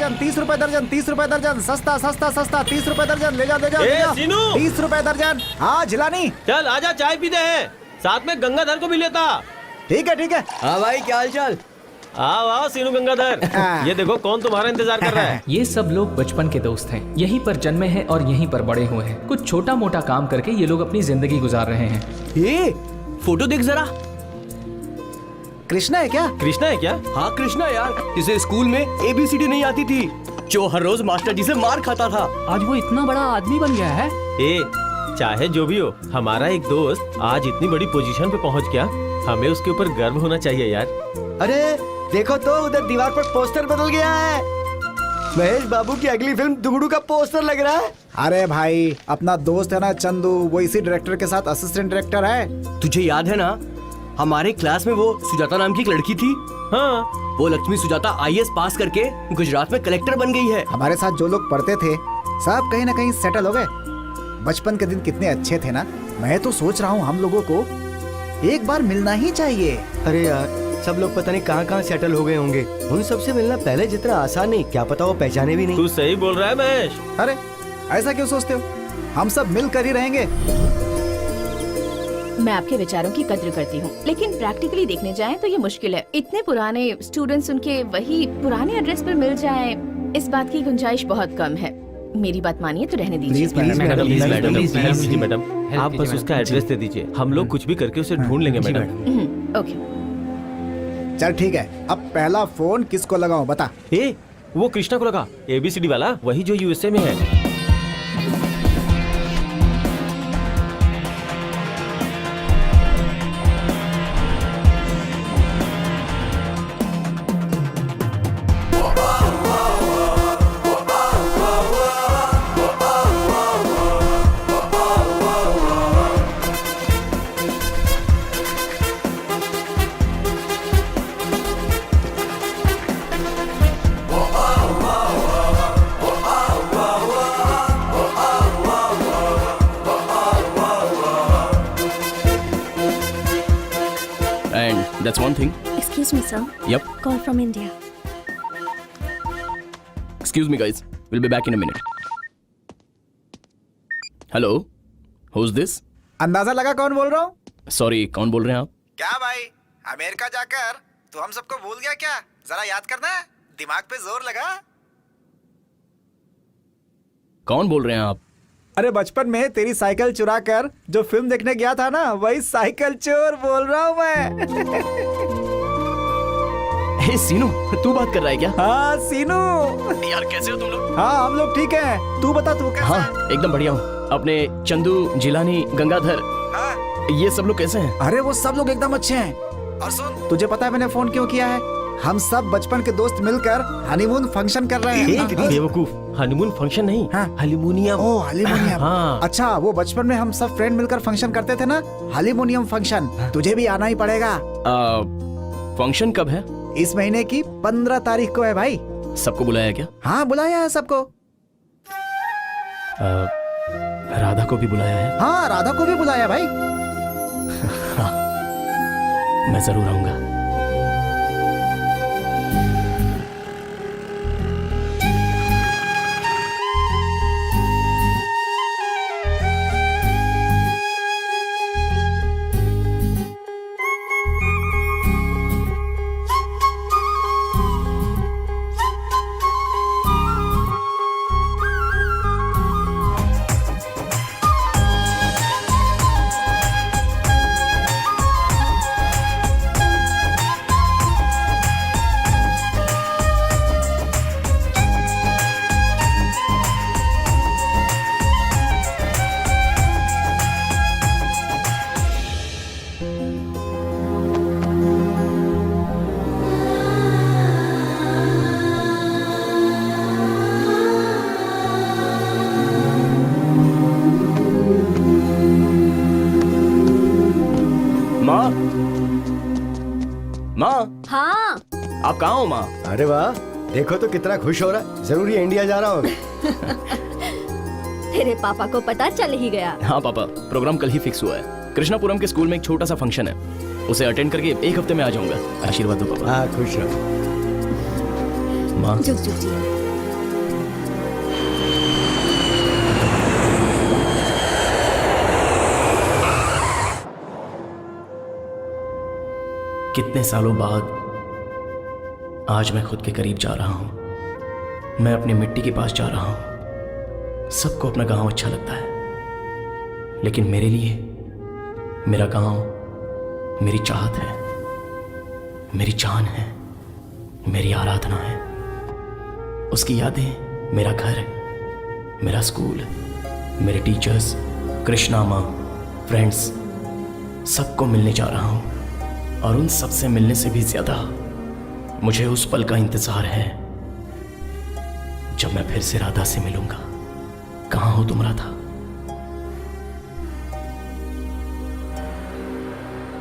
दर्जन, 30 रुपए दर्जन, 30 रुपए दर्जन, सस्ता सस्ता सस्ता, 30 रुपए दर्जन, ले जाओ ले जाओ ले जाओ। 30 रुपए दर्जन। हाँ झिलानी, चल आजा चाय पीते हैं, साथ में गंगाधर को भी लेता। ठीक है ठीक है। हाँ भाई क्या हाल चाल। आओ आओ सीनू गंगाधर, ये देखो कौन तुम्हारा इंतजार कर रहा है। ये सब लोग बचपन के दोस्त हैं, यहीं पर जन्मे हैं और यहीं पर बड़े हुए हैं। कुछ छोटा मोटा काम करके ये लोग अपनी जिंदगी गुजार रहे हैं। ये फोटो देख जरा। कृष्णा है क्या? कृष्णा है क्या? हाँ कृष्णा यार, जिसे स्कूल में ABCD नहीं आती थी, जो हर रोज मास्टर जी से मार खाता था। आज वो इतना बड़ा आदमी बन गया है। ए, चाहे जो भी हो, हमारा एक दोस्त आज इतनी बड़ी पोजीशन पे पहुंच गया, हमें उसके ऊपर गर्व होना चाहिए यार। अरे देखो तो उधर दीवार पर पोस्टर बदल गया है, महेश बाबू की अगली फिल्म दुगड़ू का पोस्टर लग रहा है। अरे भाई अपना दोस्त है ना चंदू, वो इसी डायरेक्टर के साथ असिस्टेंट डायरेक्टर है। तुझे याद है ना, हमारे क्लास में वो सुजाता नाम की एक लड़की थी। हाँ, वो लक्ष्मी सुजाता IAS पास करके गुजरात में कलेक्टर बन गई है। हमारे साथ जो लोग पढ़ते थे सब कहीं ना कहीं सेटल हो गए। बचपन के दिन कितने अच्छे थे ना। मैं तो सोच रहा हूँ हम लोगों को एक बार मिलना ही चाहिए। अरे यार सब लोग पता नहीं कहाँ कहाँ सेटल हो गए होंगे, उन सबसे मिलना पहले जितना आसान नहीं, क्या पता वो पहचाने भी नहीं। तू सही बोल रहा है महेश। अरे ऐसा क्यों सोचते हो, हम सब मिल कर ही रहेंगे। मैं आपके विचारों की कद्र करती हूँ, लेकिन प्रैक्टिकली देखने जाएं तो ये मुश्किल है। इतने पुराने स्टूडेंट्स उनके वही पुराने एड्रेस पर मिल जाएं, इस बात की गुंजाइश बहुत कम है। मेरी बात मानिए तो रहने दीजिए। प्लीज मैडम, आप बस उसका एड्रेस दे दीजिए, हम लोग कुछ भी करके उसे ढूंढ लेंगे मैडम। ओके चल ठीक है, अब पहला फोन किसको लगाऊं बता। ए, वो कृष्णा को लगा, ABCD वाला, वही जो USA में है। That's one thing. Excuse me, sir. Yep. Call from India. Excuse me, guys. We'll be back in a minute. Hello. Who's this? अंदाजा लगा कौन बोल रहा हूँ? Sorry, कौन बोल रहे हैं आप? क्या भाई, अमेरिका जाकर तू हम सबको भूल गया क्या? जरा याद करना, दिमाग पे जोर लगा। कौन बोल रहे हैं आप? अरे बचपन में तेरी साइकिल चुरा कर जो फिल्म देखने गया था ना, वही साइकिल चोर बोल रहा हूँ मैं। हे सीनू, तू बात कर रहा है क्या? हाँ सीनू। यार कैसे हो तुम लोग? हाँ हम लोग ठीक हैं, तू बता तू कैसा? हाँ एकदम बढ़िया हूँ। अपने चंदू, जिलानी, गंगाधर, हाँ? ये सब लोग कैसे हैं? अरे वो सब लोग एकदम अच्छे हैं। और सुन, तुझे पता है मैंने फोन क्यों किया है? हम सब बचपन के दोस्त मिलकर हनीमून फंक्शन कर रहे हैं। बेवकूफ, हनीमून फंक्शन नहीं, हार्मोनियम। ओह हार्मोनियम। हाँ। अच्छा, वो बचपन में हम सब फ्रेंड मिलकर फंक्शन करते थे ना, हार्मोनियम फंक्शन। तुझे भी आना ही पड़ेगा। फंक्शन कब है? इस महीने की 15 तारीख को है भाई। सबको बुलाया क्या? हाँ बुलाया है सबको। राधा को भी बुलाया है? हाँ राधा को भी बुलाया भाई। हाँ, मैं जरूर आऊंगा। माँ। हाँ। आप कहाँ हो माँ? अरे वाह, देखो तो कितना खुश हो रहा है, जरूर ये इंडिया जा रहा होगा। तेरे पापा को पता चल ही गया। हाँ पापा, प्रोग्राम कल ही फिक्स हुआ है। कृष्णापुरम के स्कूल में एक छोटा सा फंक्शन है, उसे अटेंड करके एक हफ्ते में आ जाऊंगा। आशीर्वाद दो पापा। हाँ खुश रहो। माँ जुग जुग जी। कितने सालों बाद आज मैं खुद के करीब जा रहा हूं। मैं अपनी मिट्टी के पास जा रहा हूं। सबको अपना गांव अच्छा लगता है, लेकिन मेरे लिए मेरा गांव मेरी चाहत है, मेरी जान है, मेरी आराधना है। उसकी यादें, मेरा घर, मेरा स्कूल, मेरे टीचर्स, कृष्णा माँ, फ्रेंड्स, सबको मिलने जा रहा हूं। और उन सब से मिलने से भी ज्यादा मुझे उस पल का इंतजार है जब मैं फिर से राधा से मिलूंगा। कहाँ हो तुम राधा?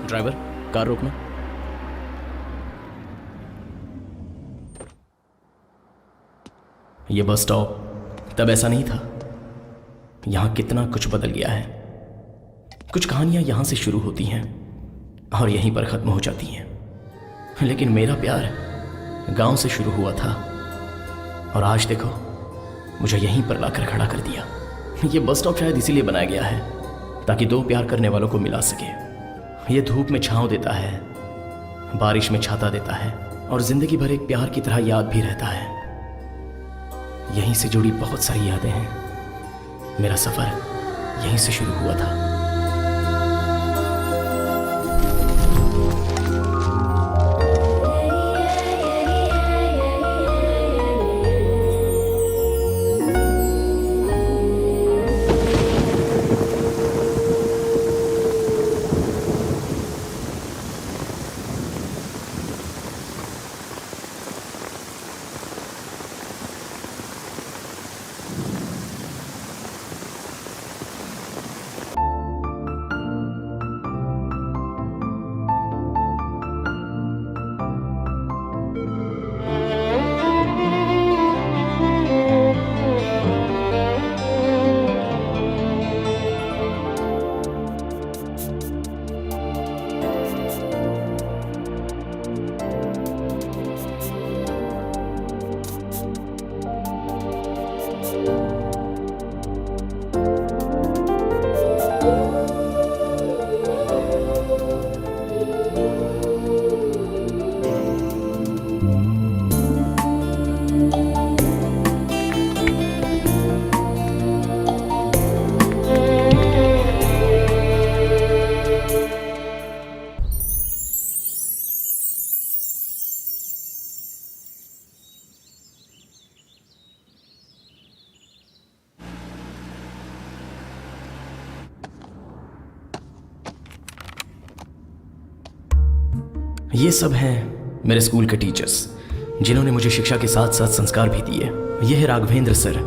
ड्राइवर, कार रोकना। यह बस स्टॉप तब ऐसा नहीं था। यहां कितना कुछ बदल गया है। कुछ कहानियां यहां से शुरू होती हैं और यहीं पर खत्म हो जाती हैं, लेकिन मेरा प्यार गांव से शुरू हुआ था और आज देखो मुझे यहीं पर लाकर खड़ा कर दिया। यह बस स्टॉप शायद इसीलिए बनाया गया है ताकि दो प्यार करने वालों को मिला सके। यह धूप में छांव देता है, बारिश में छाता देता है और जिंदगी भर एक प्यार की तरह याद भी रहता है। यहीं से जुड़ी बहुत सारी यादें हैं। मेरा सफर यहीं से शुरू हुआ था। ये सब हैं मेरे स्कूल के टीचर्स जिन्होंने मुझे शिक्षा के साथ साथ संस्कार भी दिए। ये है राघवेंद्र सर।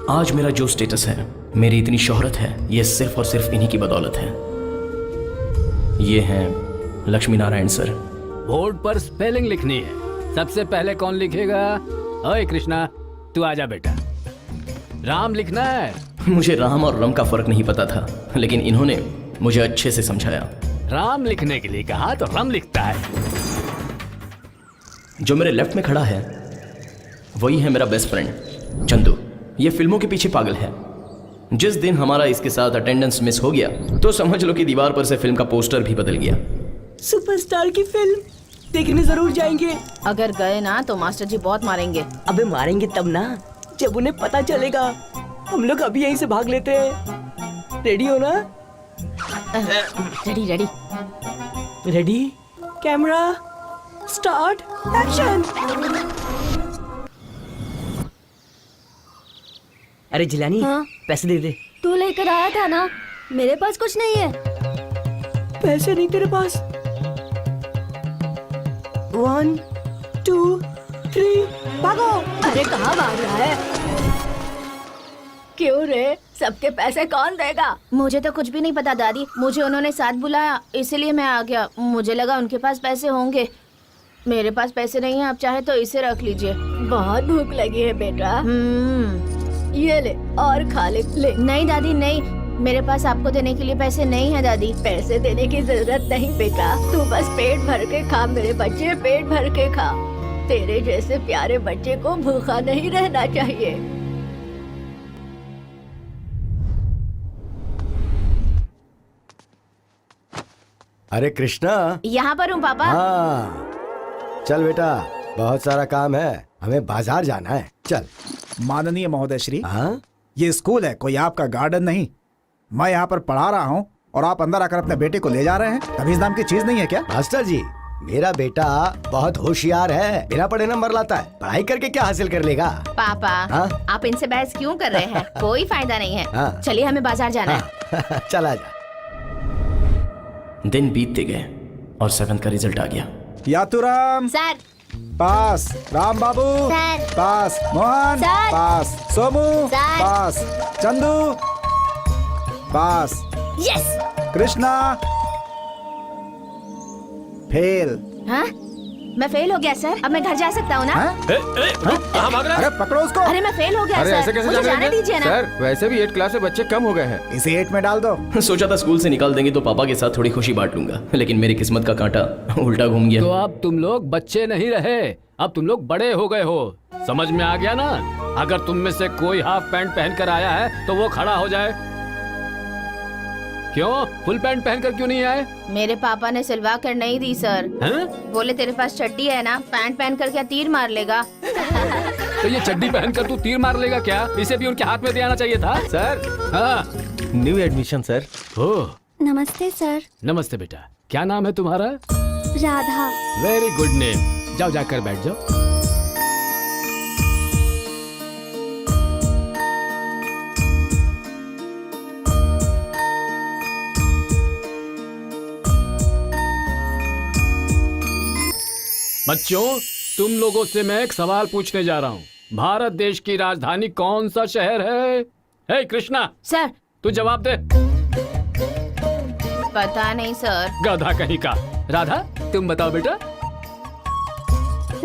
आज मेरा जो स्टेटस है, मेरी इतनी शोहरत है, ये सिर्फ और सिर्फ इन्हीं की बदौलत है। ये हैं लक्ष्मी नारायण सर। बोर्ड पर स्पेलिंग लिखनी है। सबसे पहले कौन लिखेगा? ओए कृष्णा, तू आजा बेटा। राम लिखना है। मुझे राम और रम का फर्क नहीं पता था, लेकिन इन्होंने मुझे अच्छे से समझाया। राम लिखने के लिए कहा तो रम लिखता है। जो मेरे लेफ्ट में खड़ा है वही है मेरा बेस्ट फ्रेंड चंदू। ये फिल्मों के पीछे पागल है। जिस दिन हमारा इसके साथ अटेंडेंस मिस हो गया तो समझ लो कि दीवार पर से फिल्म का पोस्टर भी बदल गया। सुपरस्टार की फिल्म देखने जरूर जाएंगे। अगर गए ना तो मास्टर जी बहुत मारेंगे। अबे मारेंगे तब ना जब उन्हें पता चलेगा। हम लोग अभी यहीं से भाग लेते हैं। रेडी हो ना? Ready ready. Ready, camera, start, action. अरे जिलानी, हाँ? पैसे दे दे। तू लेकर आया था ना, मेरे पास कुछ नहीं है। पैसे नहीं तेरे पास? 1 2 3 भागो। अरे कहाँ भाग रहा है? क्यों रे, सबके पैसे कौन देगा? मुझे तो कुछ भी नहीं पता दादी। मुझे उन्होंने साथ बुलाया इसलिए मैं आ गया। मुझे लगा उनके पास पैसे होंगे। मेरे पास पैसे नहीं है। आप चाहे तो इसे रख लीजिए। बहुत भूख लगी है बेटा। ये ले और खा ले। नहीं दादी नहीं, मेरे पास आपको देने के लिए पैसे नहीं है दादी। पैसे देने की जरूरत नहीं बेटा, तू बस पेट भर के खा मेरे बच्चे, पेट भर के खा। तेरे जैसे प्यारे बच्चे को भूखा नहीं रहना चाहिए। अरे कृष्णा। यहाँ पर हूँ पापा। हाँ चल बेटा, बहुत सारा काम है, हमें बाजार जाना है, चल। माननीय महोदय श्री, हाँ ये स्कूल है, कोई आपका गार्डन नहीं। मैं यहाँ पर पढ़ा रहा हूँ और आप अंदर आकर अपने बेटे को ले जा रहे हैं। तमीज नाम की चीज नहीं है क्या? मास्टर जी, मेरा बेटा बहुत होशियार है, बिना पढ़े नंबर लाता है, पढ़ाई करके क्या हासिल कर लेगा? पापा हाँ? आप इनसे बहस क्यों कर रहे हैं? कोई फायदा नहीं है। हाँ। चलिए हमें बाजार जाना है। हाँ, चला जा। दिन बीतते गए और 7th का रिजल्ट आ गया। यातुराम सर। पास, राम बाबू सर। पास, मोहन सर। पास, सोमू सर। पास, चंदू पास, यस। कृष्णा फेल। हाँ? मैं फेल हो गया सर, अब मैं घर जा सकता हूँ ना? हाँ? कहाँ भाग रहा है? अरे पकड़ो उसको। अरे मैं फेल हो गया सर, मुझे जाने दीजिए ना। सर वैसे भी 8 क्लास से बच्चे कम हो गए हैं। इसे 8 में डाल दो। सोचा था स्कूल से निकाल देंगे तो पापा के साथ थोड़ी खुशी बांट लूंगा, लेकिन मेरी किस्मत का कांटा उल्टा घूम गया। तो अब तुम लोग बच्चे नहीं रहे, अब तुम लोग बड़े हो गए हो। समझ में आ गया ना? अगर तुम में से कोई हाफ पैंट पहन कर आया है तो वो खड़ा हो जाए। क्यों फुल पैंट पहनकर क्यों नहीं आए? मेरे पापा ने सिलवा कर नहीं दी सर। हैं? बोले तेरे पास चड्डी है ना, पैंट पहन कर क्या तीर मार लेगा? तो ये चड्डी पहनकर तू तीर मार लेगा क्या? इसे भी उनके हाथ में दे आना चाहिए था। सर हाँ। New admission sir. ओह नमस्ते सर। नमस्ते बेटा, क्या नाम है तुम्हारा? राधा। Very good name. जाओ जाकर बैठ जाओ। बच्चों, तुम लोगों से मैं एक सवाल पूछने जा रहा हूँ। भारत देश की राजधानी कौन सा शहर है? हे कृष्णा, सर। तू जवाब दे। पता नहीं सर। गधा कहीं का। राधा तुम बताओ बेटा।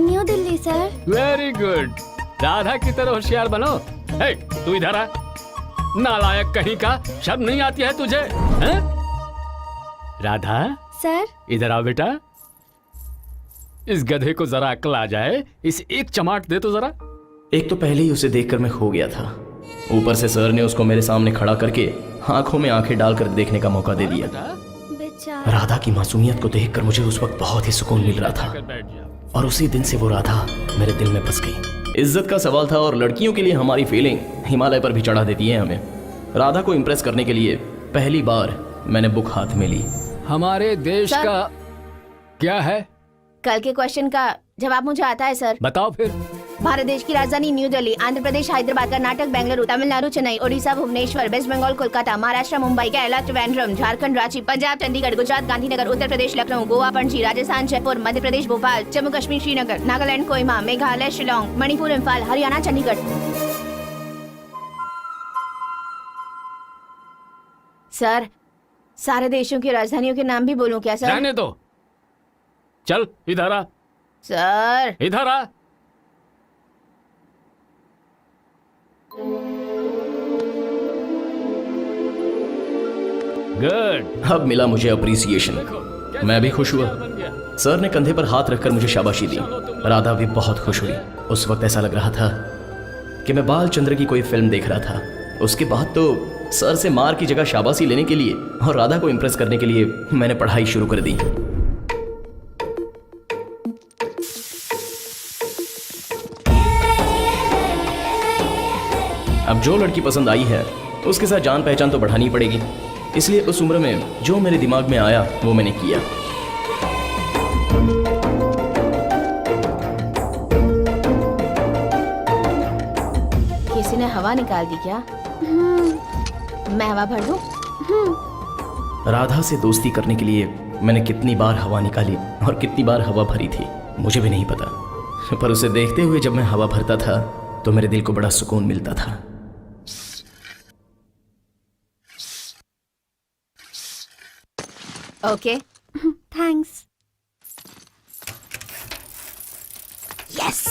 New Delhi sir. Very good, Radha की तरह होशियार बनो। हे तू इधर आ। नालायक कहीं का, शर्म नहीं आती है तुझे? हैं? राधा सर। इधर आओ बेटा। इस गधे को जरा अक्ल आ जाए, इसे एक चमाट दे तो जरा। एक तो पहले ही उसे देखकर मैं खो गया था, ऊपर से सर ने उसको मेरे सामने खड़ा करके आंखों में आंखें डालकर देखने का मौका दे दिया। बेचारा। राधा की मासूमियत को देखकर मुझे उस वक्त बहुत ही सुकून मिल रहा था, और उसी दिन से वो राधा मेरे दिल में बस गई। इज्जत का सवाल था और लड़कियों के लिए हमारी फीलिंग हिमालय पर भी चढ़ा देती है हमें। राधा को इम्प्रेस करने के लिए पहली बार मैंने बुक हाथ में ली। हमारे देश सर? का क्या है? कल के क्वेश्चन का जवाब मुझे आता है सर। बताओ फिर। भारत देश की राजधानी new Delhi, Andhra Pradesh Hyderabad, Karnataka Bengaluru, Tamil Nadu Chennai, Odisha Bhubaneswar, waste Bengal Kolkata, Maharashtra Mumbai, Kerala Trivandrum, Jharkhand Ranchi, Punjab Chandigarh, Gujarat Gandhinagar, Uttar Pradesh Lucknow, Goa Panaji, Rajasthan Jaipur, Madhya Pradesh Bhopal, Jammu Kashmir Srinagar, Nagaland Kohima, Meghalaya Shillong, Manipur Imphal, Haryana Chandigarh. Sir, सारे देशों की राजधानियों के नाम भी बोलूं क्या सर? रहने दो। चल इधर आ। सर। इधर आ। गुड। अब मिला मुझे अप्रिसिएशन, मैं भी खुश हुआ। सर ने कंधे पर हाथ रखकर मुझे शाबाशी दी। राधा भी बहुत खुश हुई। उस वक्त ऐसा लग रहा था कि मैं बालचंद्र की कोई फिल्म देख रहा था। उसके बाद तो सर से मार की जगह शाबाशी लेने के लिए और राधा को इम्प्रेस करने के लिए मैंने पढ़ाई शुरू कर दी। अब जो लड़की पसंद आई है उसके साथ जान पहचान तो बढ़ानी पड़ेगी, इसलिए उस उम्र में जो मेरे दिमाग में आया वो मैंने किया। किसी ने हवा निकाल दी क्या? मैं हवा भर दूं? राधा से दोस्ती करने के लिए मैंने कितनी बार हवा निकाली और कितनी बार हवा भरी थी मुझे भी नहीं पता, पर उसे देखते हुए जब मैं हवा भरता था तो मेरे दिल को बड़ा सुकून मिलता था। ओके। थैंक्स। यस।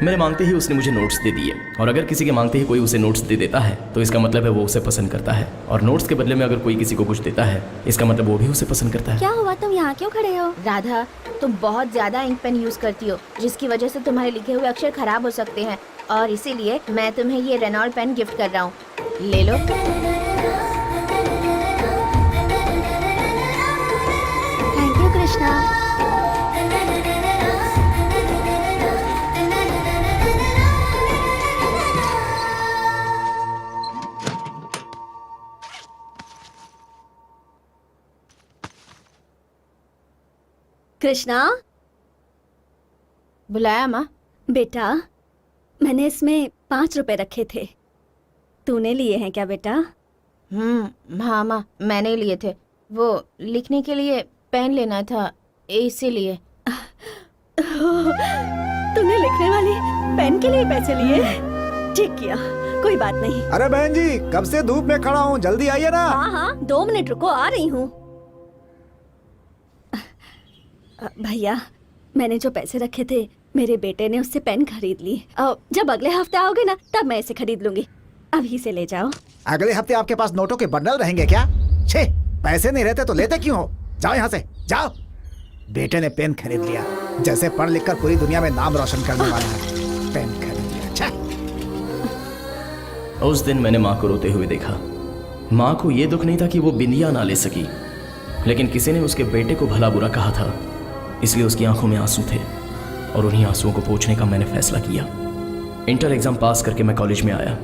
मेरे मांगते ही उसने मुझे नोट्स दे दिए, और अगर किसी के मांगते ही कोई उसे नोट्स दे देता है तो इसका मतलब है वो उसे पसंद करता है, और नोट्स के बदले में अगर कोई किसी को कुछ देता है इसका मतलब वो भी उसे पसंद करता है। क्या हुआ, तुम यहाँ क्यों खड़े हो? राधा, तुम बहुत ज्यादा इंक पेन यूज करती हो, जिसकी वजह से तुम्हारे लिखे हुए अक्षर खराब हो सकते हैं, और इसीलिए मैं तुम्हें ये रेनॉल्ड पेन गिफ्ट कर रहा हूँ। ले लो। Thank you Krishna. कृष्णा, बुलाया माँ? बेटा, मैंने इसमें 5 रुपए रखे थे, तूने लिए हैं क्या बेटा? हाँ माँ, मैंने लिए थे, वो लिखने के लिए पेन लेना था, इसीलिए। तूने लिखने वाली पेन के लिए पैसे लिए? ठीक किया, कोई बात नहीं। अरे बहन जी, कब से धूप में खड़ा हूँ, जल्दी आइए ना। हाँ हाँ, 2 मिनट रुको, आ रही हूँ। भैया, मैंने जो पैसे रखे थे मेरे बेटे ने उससे पेन खरीद ली। जब अगले हफ्ते आओगे ना तब मैं इसे खरीद लूंगी, अभी से ले जाओ। अगले हफ्ते आपके पास नोटों के बंडल रहेंगे क्या? छे, पैसे नहीं रहते तो लेते क्यों हो? जाओ यहाँ से, जाओ। बेटे ने पेन खरीद लिया, जैसे पढ़ लिख कर पूरी दुनिया में नाम रोशन करने वाला है। पेन खरीद लिया। छे। उस दिन मैंने माँ को रोते हुए देखा। माँ को ये दुख नहीं था कि वो बिंदिया ना ले सकी, लेकिन किसी ने उसके बेटे को भला बुरा कहा था, इसलिए उसकी आंखों में आंसू थे, और उन्हीं आंसुओं को पोंछने का मैंने फैसला किया। इंटर एग्जाम पास करके मैं कॉलेज में आया।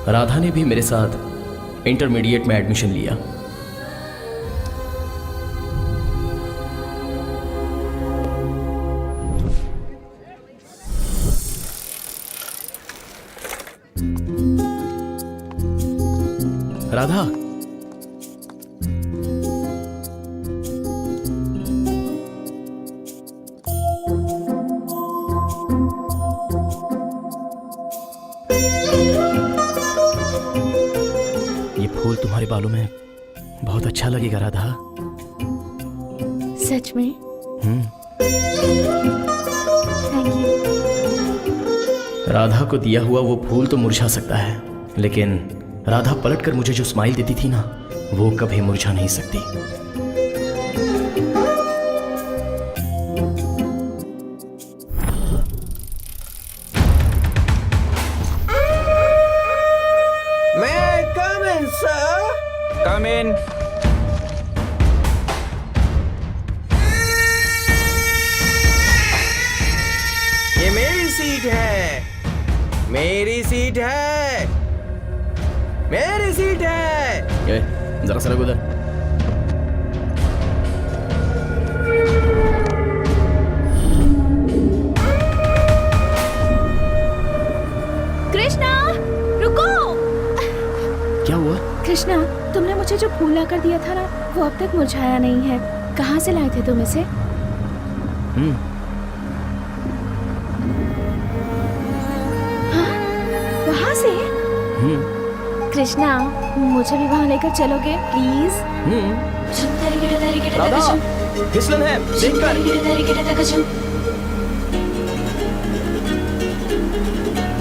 राधा ने भी मेरे साथ इंटरमीडिएट में एडमिशन लिया। राधा, ये फूल तुम्हारे बालों में बहुत अच्छा लगेगा राधा। सच में? Thank you. राधा को दिया हुआ वो फूल तो मुरझा सकता है, लेकिन राधा पलटकर मुझे जो स्माइल देती थी ना, वो कभी मुरझा नहीं सकती। कम इन। ये मेरी सीट है, मेरी सीट है, मेरी सीट है। ये जरा सरक उधर। कृष्णा, रुको। क्या हुआ? कृष्णा, तुमने मुझे जो फूल लाकर दिया था ना, वो अब तक मुरझाया नहीं है। कहाँ से लाए थे तुम इसे? हाँ? वहाँ से? कृष्णा, मुझे भी वहाँ लेकर चलोगे प्लीज? राधा, फिसलन है, देख कर। राधा,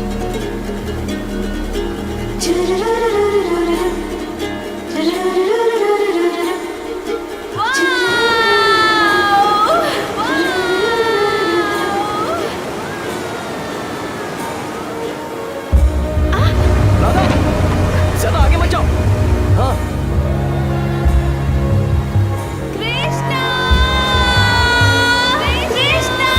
ज्यादा आगे मत जाओ। हाँ। कृष्णा! कृष्णा!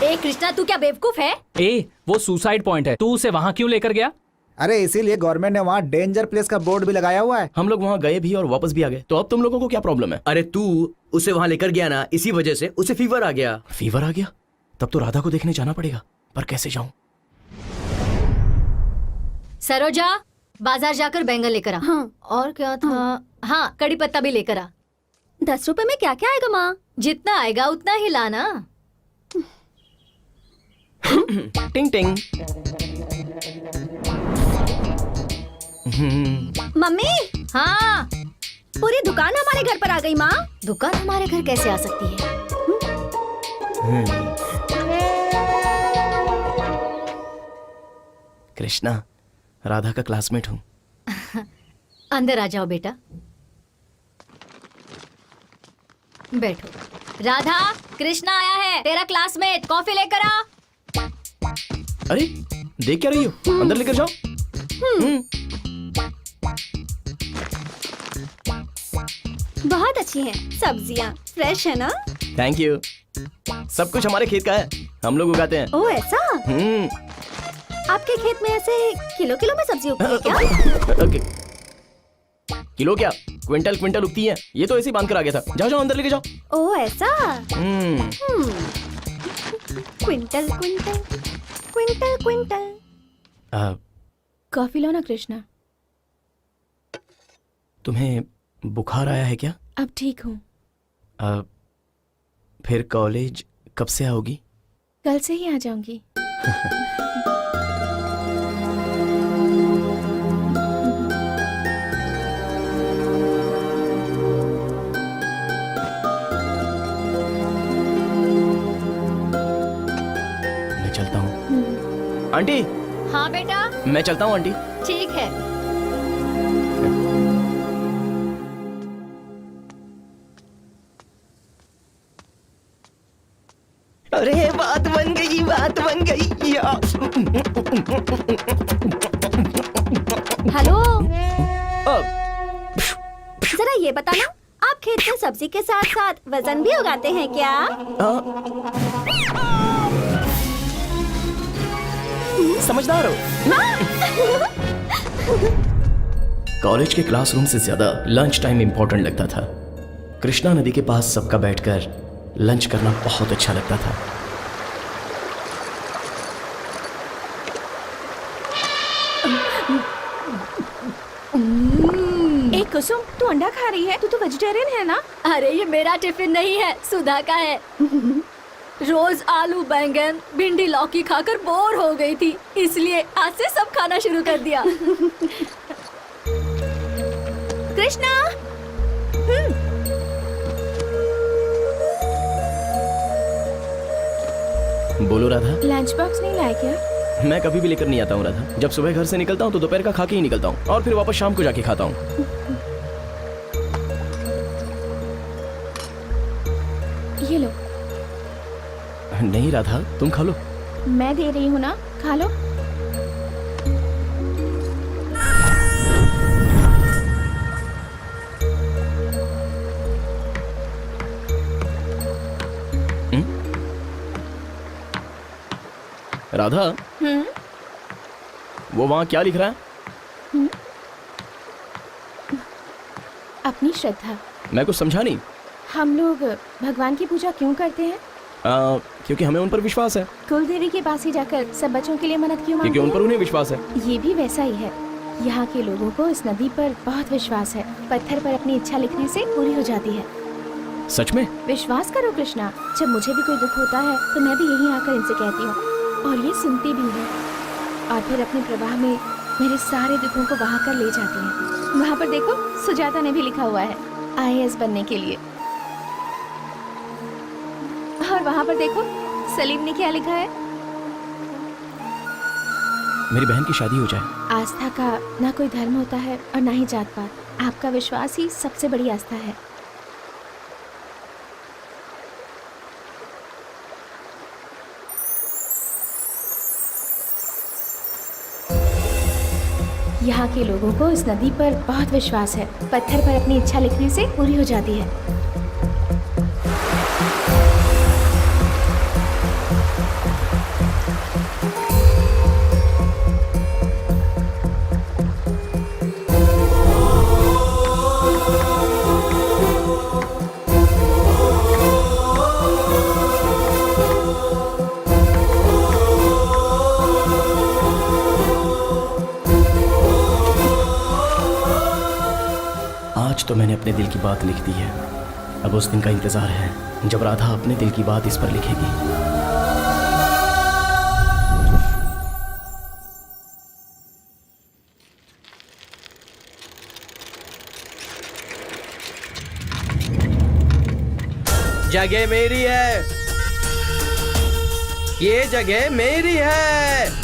ए कृष्णा, तू क्या बेवकूफ है? ए, वो सुसाइड पॉइंट है, तू उसे वहाँ क्यों लेकर गया? अरे इसीलिए गवर्नमेंट ने वहाँ डेंजर प्लेस का बोर्ड भी लगाया हुआ है। हम लोग वहाँ गए भी और वापस भी आ गए, तो अब तुम लोगों को क्या प्रॉब्लम है? अरे तू उसे वहाँ लेकर गया ना, इसी वजह से उसे फीवर आ गया। फीवर आ गया? तब तो राधा को देखने जाना पड़ेगा, पर कैसे जाऊं? सरोजा, बाजार जाकर बैंगन लेकर आ। हाँ। और क्या था? हाँ, कड़ी पत्ता भी लेकर आ। 10 रुपए में क्या क्या आएगा माँ? जितना आएगा उतना ही लाना। टिंग टिंग। मम्मी, हाँ, पूरी दुकान हमारे घर पर आ गई माँ। दुकान हमारे घर कैसे आ सकती है? कृष्णा, राधा का क्लासमेट हूँ। अंदर आ जाओ बेटा, बैठो। राधा, कृष्णा आया है, तेरा क्लासमेट, कॉफी लेकर आ। अरे देख क्या रही हो, अंदर लेकर जाओ। बहुत अच्छी हैं सब्जियाँ, फ्रेश है ना? Thank you. सब कुछ हमारे खेत का है, हम लोग उगाते हैं। ओ ऐसा? आपके खेत में ऐसे किलो किलो में सब्जी उगती है क्या? ओके। किलो क्या, क्विंटल क्विंटल उगती है। ये तो ऐसे ही बांध कर आ गया था। जाओ जाओ अंदर लेके जाओ। ओ ऐसा? Quintal quintal quintal quintal. Coffee लो ना कृष्णा। तुम्हें बुखार आया है क्या? अब ठीक हूँ। फिर कॉलेज कब से आओगी? कल से ही आ जाऊंगी। मैं चलता हूँ। आंटी। हाँ बेटा। मैं चलता हूँ आंटी। ठीक है। अरे बात बन गई, बात बन गई यार। हेलो, जरा ये बताना, आप खेत में सब्जी के साथ साथ वजन भी उगाते हैं क्या? समझदार हो। कॉलेज के क्लासरूम से ज्यादा लंच टाइम इंपॉर्टेंट लगता था। कृष्णा नदी के पास सबका बैठकर लंच करना बहुत अच्छा लगता था। एक कुसुम, तू अंडा खा रही है? तू तो वेजिटेरियन है ना? अरे ये मेरा टिफिन नहीं है, सुधा का है। रोज आलू बैंगन भिंडी लौकी खाकर बोर हो गई थी, इसलिए आज से सब खाना शुरू कर दिया। कृष्णा, बोलो राधा। लंच बॉक्स नहीं लाए क्या? मैं कभी भी लेकर नहीं आता हूँ राधा। जब सुबह घर से निकलता हूँ तो दोपहर का खा के ही निकलता हूँ और फिर वापस शाम को जाके खाता हूँ। ये लो। नहीं राधा, तुम खा लो। मैं दे रही हूँ ना, खा लो। राधा, वो वहाँ क्या लिख रहा है? अपनी श्रद्धा। मैं कुछ समझा नहीं। हम लोग भगवान की पूजा क्यों करते हैं? क्योंकि हमें उन पर विश्वास है। कुल देवी के पास ही जाकर सब बच्चों के लिए मन्नत क्यों मांगते क्योंकि उन हैं? पर उन्हें विश्वास है। ये भी वैसा ही है। यहाँ के लोगों को इस नदी पर बहुत विश्वास है। पत्थर पर अपनी इच्छा लिखने से पूरी हो जाती है। सच में? विश्वास करो कृष्णा, जब मुझे भी कोई दुख होता है तो मैं भी यहीं आकर इनसे कहती हूँ और ये सुनती भी है, और फिर अपने प्रवाह में मेरे सारे दुखों को बहा कर ले जाती हैं। वहाँ पर देखो, सुजाता ने भी लिखा हुआ है IAS बनने के लिए। और वहाँ पर देखो, सलीम ने क्या लिखा है? मेरी बहन की शादी हो जाए। आस्था का ना कोई धर्म होता है और ना ही जात पात। आपका विश्वास ही सबसे बड़ी आस्था है। यहाँ के लोगों को इस नदी पर बहुत विश्वास है। पत्थर पर अपनी इच्छा लिखने से पूरी हो जाती है। आज तो मैंने अपने दिल की बात लिख दी है। अब उस दिन का इंतजार है जब राधा अपने दिल की बात इस पर लिखेगी। जगह मेरी है, ये जगह मेरी है।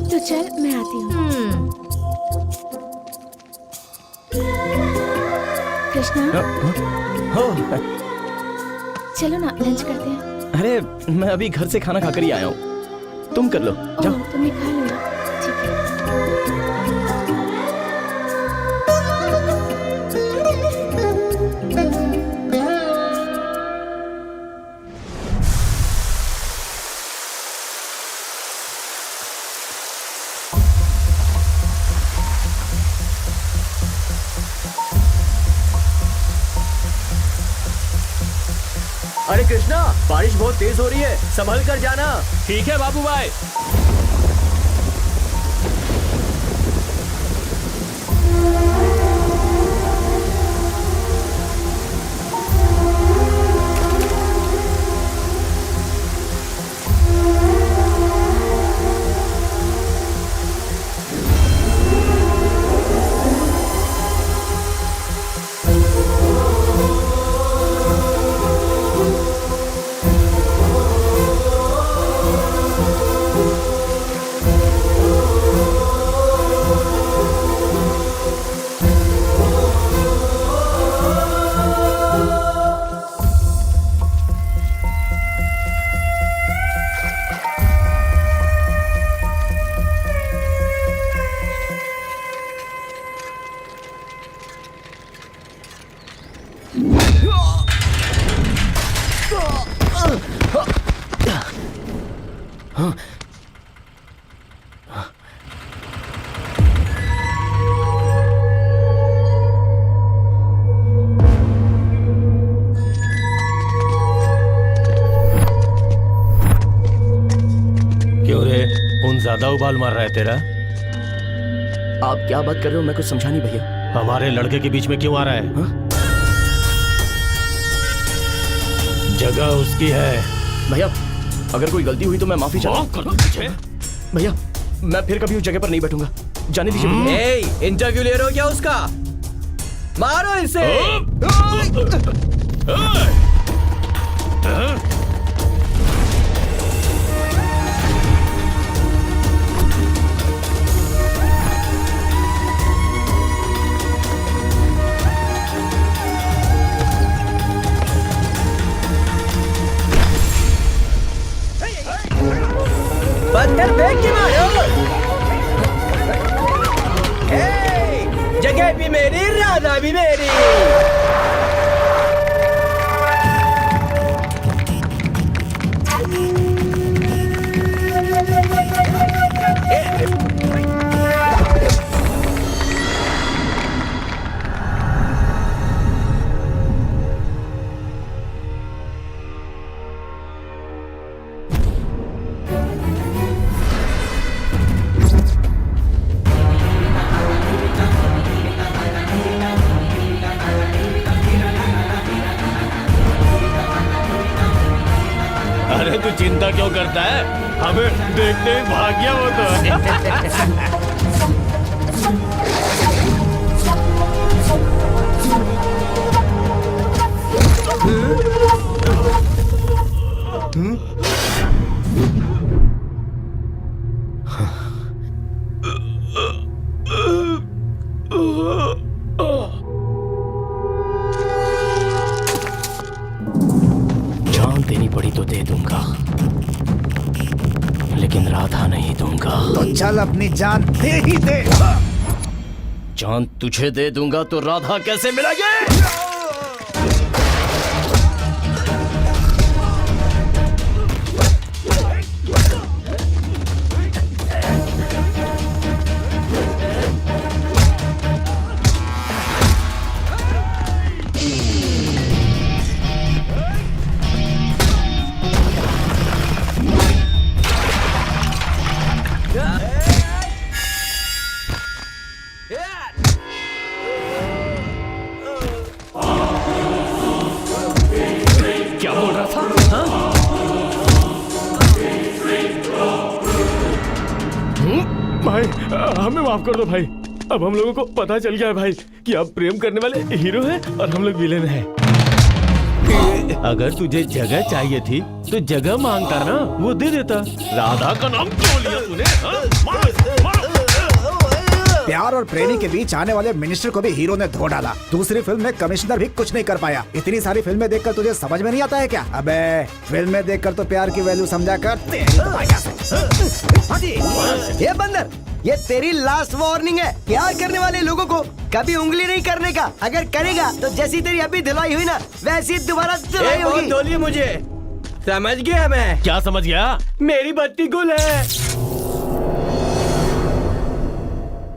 तो चल मैं आती हूँ। कृष्णा चलो ना लंच करते हैं। अरे मैं अभी घर से खाना खाकर ही आया हूँ, तुम कर लो जाओ। तुमने खा लिया? ठीक है। अरे कृष्णा, बारिश बहुत तेज हो रही है, संभल कर जाना। ठीक है बाबू भाई। ज्यादा उबाल मार रहा है तेरा। आप क्या बात कर रहे हो, मैं कुछ समझा नहीं भैया। हमारे लड़के के बीच में क्यों आ रहा है? हा? जगह उसकी है। भैया अगर कोई गलती हुई तो मैं माफी चाहता हूँ। भैया मैं फिर कभी उस जगह पर नहीं बैठूंगा, जाने दीजिए भैया। इंटरव्यू ले रहे हो क्या उसका? मारो इसे। पत्थर फेंक के मारो। जगह भी मेरी, राधा भी मेरी। अरे तू चिंता क्यों करता है? हमें देखते ही भाग गया वो तो। जान देनी पड़ी तो दे दूंगा, लेकिन राधा नहीं दूंगा। तो चल अपनी जान दे ही दे। जान तुझे दे दूंगा तो राधा कैसे मिलेगी? भाई, हमें माफ कर दो भाई। अब हम लोगों को पता चल गया है भाई कि आप प्रेम करने वाले हीरो हैं और हम लोग विलेन हैं। अगर तुझे जगह चाहिए थी तो जगह मांगता ना, वो दे देता। राधा का नाम क्यों लिया तूने? प्यार और प्रेमी के बीच आने वाले मिनिस्टर को भी हीरो ने धो डाला। दूसरी फिल्म में कमिश्नर भी कुछ नहीं कर पाया। इतनी सारी फिल्में देखकर तुझे समझ में नहीं आता है क्या? अबे फिल्में देखकर तो प्यार की वैल्यू समझा कर। ये बंदर, ये तेरी लास्ट वार्निंग है। प्यार करने वाले लोगों को कभी उंगली नहीं करने का। अगर करेगा तो जैसी तेरी अभी धुलाई हुई ना, वैसी दोबारा धुलाई होगी। धोलिए मुझे, समझ गया मैं। क्या समझ गया? मेरी बत्ती गुल है।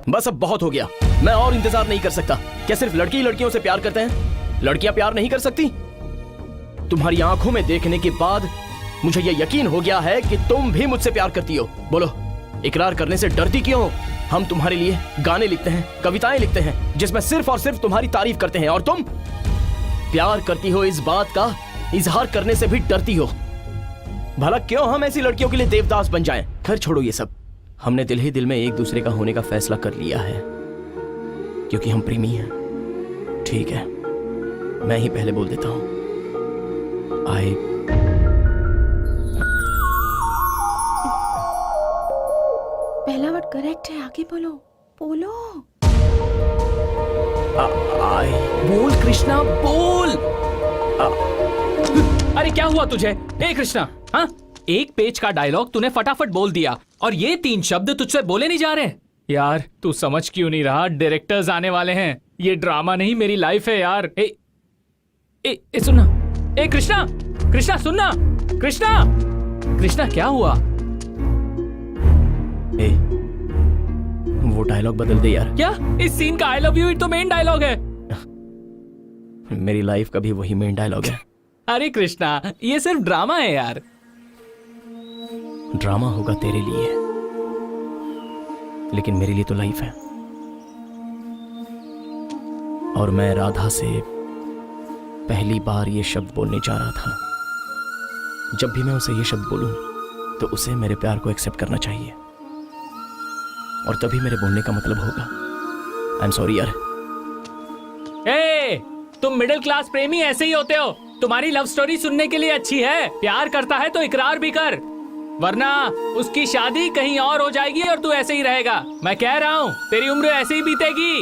बस अब बहुत हो गया, मैं और इंतजार नहीं कर सकता। क्या सिर्फ लड़के ही लड़कियों से प्यार करते हैं? लड़कियां प्यार नहीं कर सकती? तुम्हारी आंखों में देखने के बाद मुझे यह यकीन हो गया है कि तुम भी मुझसे प्यार करती हो। बोलो, इकरार करने से डरती क्यों हो? हम तुम्हारे लिए गाने लिखते हैं, कविताएं लिखते हैं, जिसमें सिर्फ और सिर्फ तुम्हारी तारीफ करते हैं, और तुम प्यार करती हो इस बात का इजहार करने से भी डरती हो। भला क्यों हम ऐसी लड़कियों के लिए देवदास बन जाएं? खैर छोड़ो ये सब। हमने दिल ही दिल में एक दूसरे का होने का फैसला कर लिया है, क्योंकि हम प्रेमी हैं। ठीक है, मैं ही पहले बोल देता हूं। पहला वर्ड करेक्ट है, आगे बोलो बोलो। बोल कृष्णा, बोल। अरे क्या हुआ तुझे? ए कृष्णा, हाँ, एक पेज का डायलॉग तूने फटाफट बोल दिया और ये 3 शब्द तुझसे बोले नहीं जा रहे। यार तू समझ क्यों नहीं रहा? डायरेक्टर्स आने वाले हैं। ये ड्रामा नहीं, मेरी लाइफ है यार। ए सुनना, ए कृष्णा, कृष्णा सुनना, कृष्णा, कृष्णा क्या हुआ? ए, वो डायलॉग बदल दे यार। क्या? इस सीन का आई लव यू तो मेन डायलॉग है। मेरी लाइफ का भी वही मेन डायलॉग है। अरे कृष्णा, ये सिर्फ ड्रामा है यार। ड्रामा होगा तेरे लिए, लेकिन मेरे लिए तो लाइफ है। और मैं राधा से पहली बार ये शब्द बोलने जा रहा था। जब भी मैं उसे ये शब्द बोलूं तो उसे मेरे प्यार को एक्सेप्ट करना चाहिए, और तभी मेरे बोलने का मतलब होगा। आई एम सॉरी यार। ए, तुम मिडिल क्लास प्रेमी ऐसे ही होते हो। तुम्हारी लव स्टोरी सुनने के लिए अच्छी है। प्यार करता है तो इकरार भी कर, वरना उसकी शादी कहीं और हो जाएगी और तू ऐसे ही रहेगा। मैं कह रहा हूँ, तेरी उम्र ऐसे ही बीतेगी।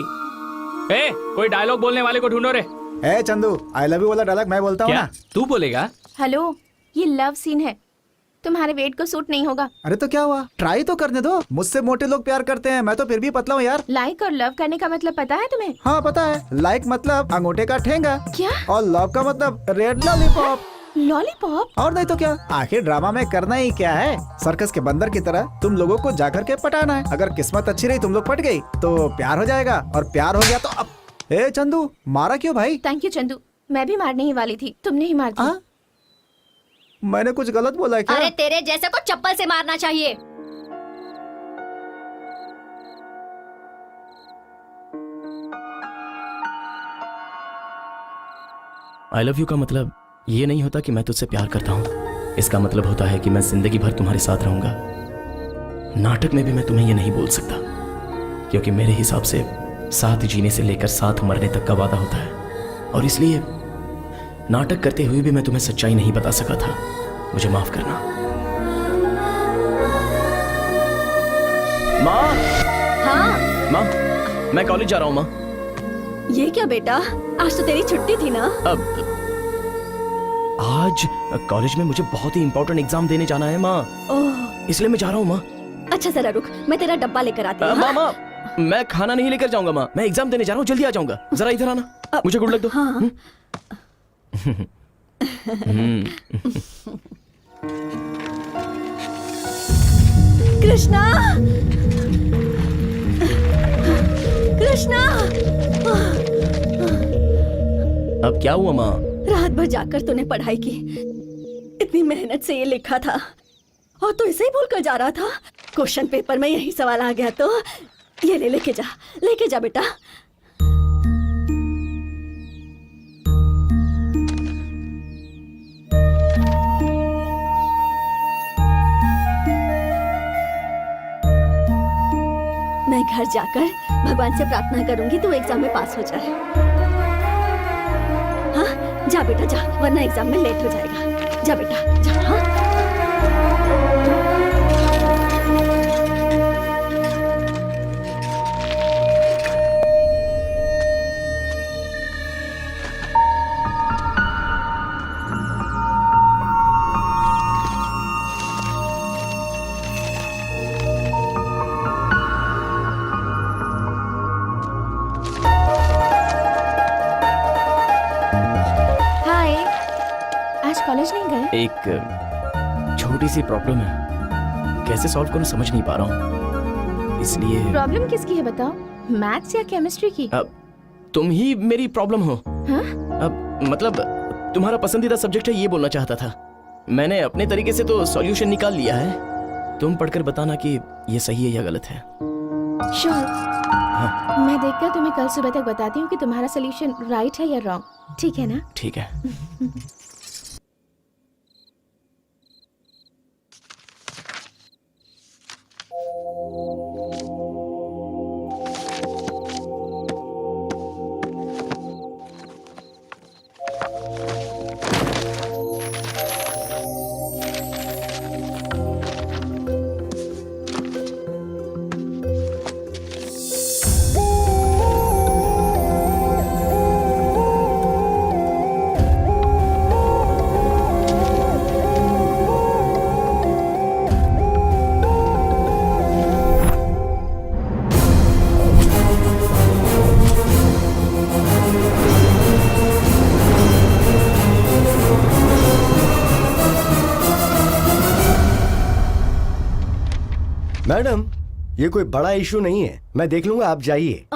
ए, कोई डायलॉग बोलने वाले को ढूंढो रे। ए चंदू, आई लव यू वाला डायलॉग मैं बोलता हूँ ना। तू बोलेगा? हेलो, ये लव सीन है, तुम्हारे वेट को सूट नहीं होगा। अरे तो क्या हुआ, ट्राई तो करने दो। मुझसे मोटे लोग प्यार करते हैं, मैं तो फिर भी पतला हूँ यार। लाइक और लव करने का मतलब पता है तुम्हें? हाँ पता है। लाइक मतलब अंगूठे का ठेंगा। क्या? और लव का मतलब रेड लॉलीपॉप। लॉलीपॉप? और नहीं तो क्या। आखिर ड्रामा में करना ही क्या है? सर्कस के बंदर की तरह तुम लोगों को जाकर के पटाना है। अगर किस्मत अच्छी रही, तुम लोग पट गई तो प्यार हो जाएगा, और प्यार हो गया तो अब। ए चंदू, मारा क्यों भाई? थैंक यू चंदू, मैं भी मारने ही वाली थी, तुमने ही मार दिया। मैंने कुछ गलत बोला क्या? अरे तेरे जैसे को चप्पल से मारना चाहिए। आई लव यू का मतलब ये नहीं होता कि मैं तुझसे प्यार करता हूँ। इसका मतलब होता है कि मैं जिंदगी भर तुम्हारे साथ रहूंगा। नाटक में भी मैं तुम्हें ये नहीं बोल सकता, क्योंकि मेरे हिसाब से साथ जीने से लेकर साथ मरने तक का वादा होता है, और इसलिए नाटक करते हुए भी मैं तुम्हें सच्चाई नहीं बता सका था। मुझे माफ करना। माँ। हाँ माँ, मैं कॉलेज जा रहा हूँ माँ। ये क्या बेटा, आज तो तेरी छुट्टी थी ना? अब आज कॉलेज में मुझे बहुत ही इंपॉर्टेंट एग्जाम देने जाना है माँ, ओह, इसलिए मैं जा रहा हूँ माँ। अच्छा जरा रुक, मैं तेरा डब्बा लेकर आती हूँ। माँ माँ, मैं खाना नहीं लेकर जाऊंगा माँ, मैं एग्जाम देने जा रहा हूँ, जल्दी आ जाऊंगा। जरा इधर आना, मुझे गुड लक दो। हाँ। कृष्णा, कृष्णा, अब क्या हुआ माँ? रात भर जाकर तूने पढ़ाई की, इतनी मेहनत से ये लिखा था और तू इसे ही भूल कर जा रहा था। क्वेश्चन पेपर में यही सवाल आ गया तो ये लेके जा बेटा। घर जाकर भगवान से प्रार्थना करूंगी तू एग्जाम में पास हो जाए। हाँ जा बेटा जा, वरना एग्जाम में लेट हो जाएगा। जा बेटा जा। हाँ कॉलेज नहीं गए? एक छोटी सी प्रॉब्लम है, कैसे सॉल्व करूं समझ नहीं पा रहा हूं, इसलिए। प्रॉब्लम किसकी है बताओ? मैथ्स या केमिस्ट्री की? तुम ही मेरी प्रॉब्लम हो। हाँ? मतलब तुम्हारा पसंदीदा सब्जेक्ट है ये बोलना चाहता था। मैंने अपने तरीके से तो सॉल्यूशन निकाल लिया है, तुम पढ़कर बताना कि ये सही है या गलत है। श्योर। हाँ। मैं देखकर तुम्हें कल सुबह तक बताती हूँ कि तुम्हारा सॉल्यूशन राइट है या रॉन्ग। ठीक है ना? ठीक है। मैडम ये कोई बड़ा इशू नहीं है, मैं देख लूंगा, आप जाइए।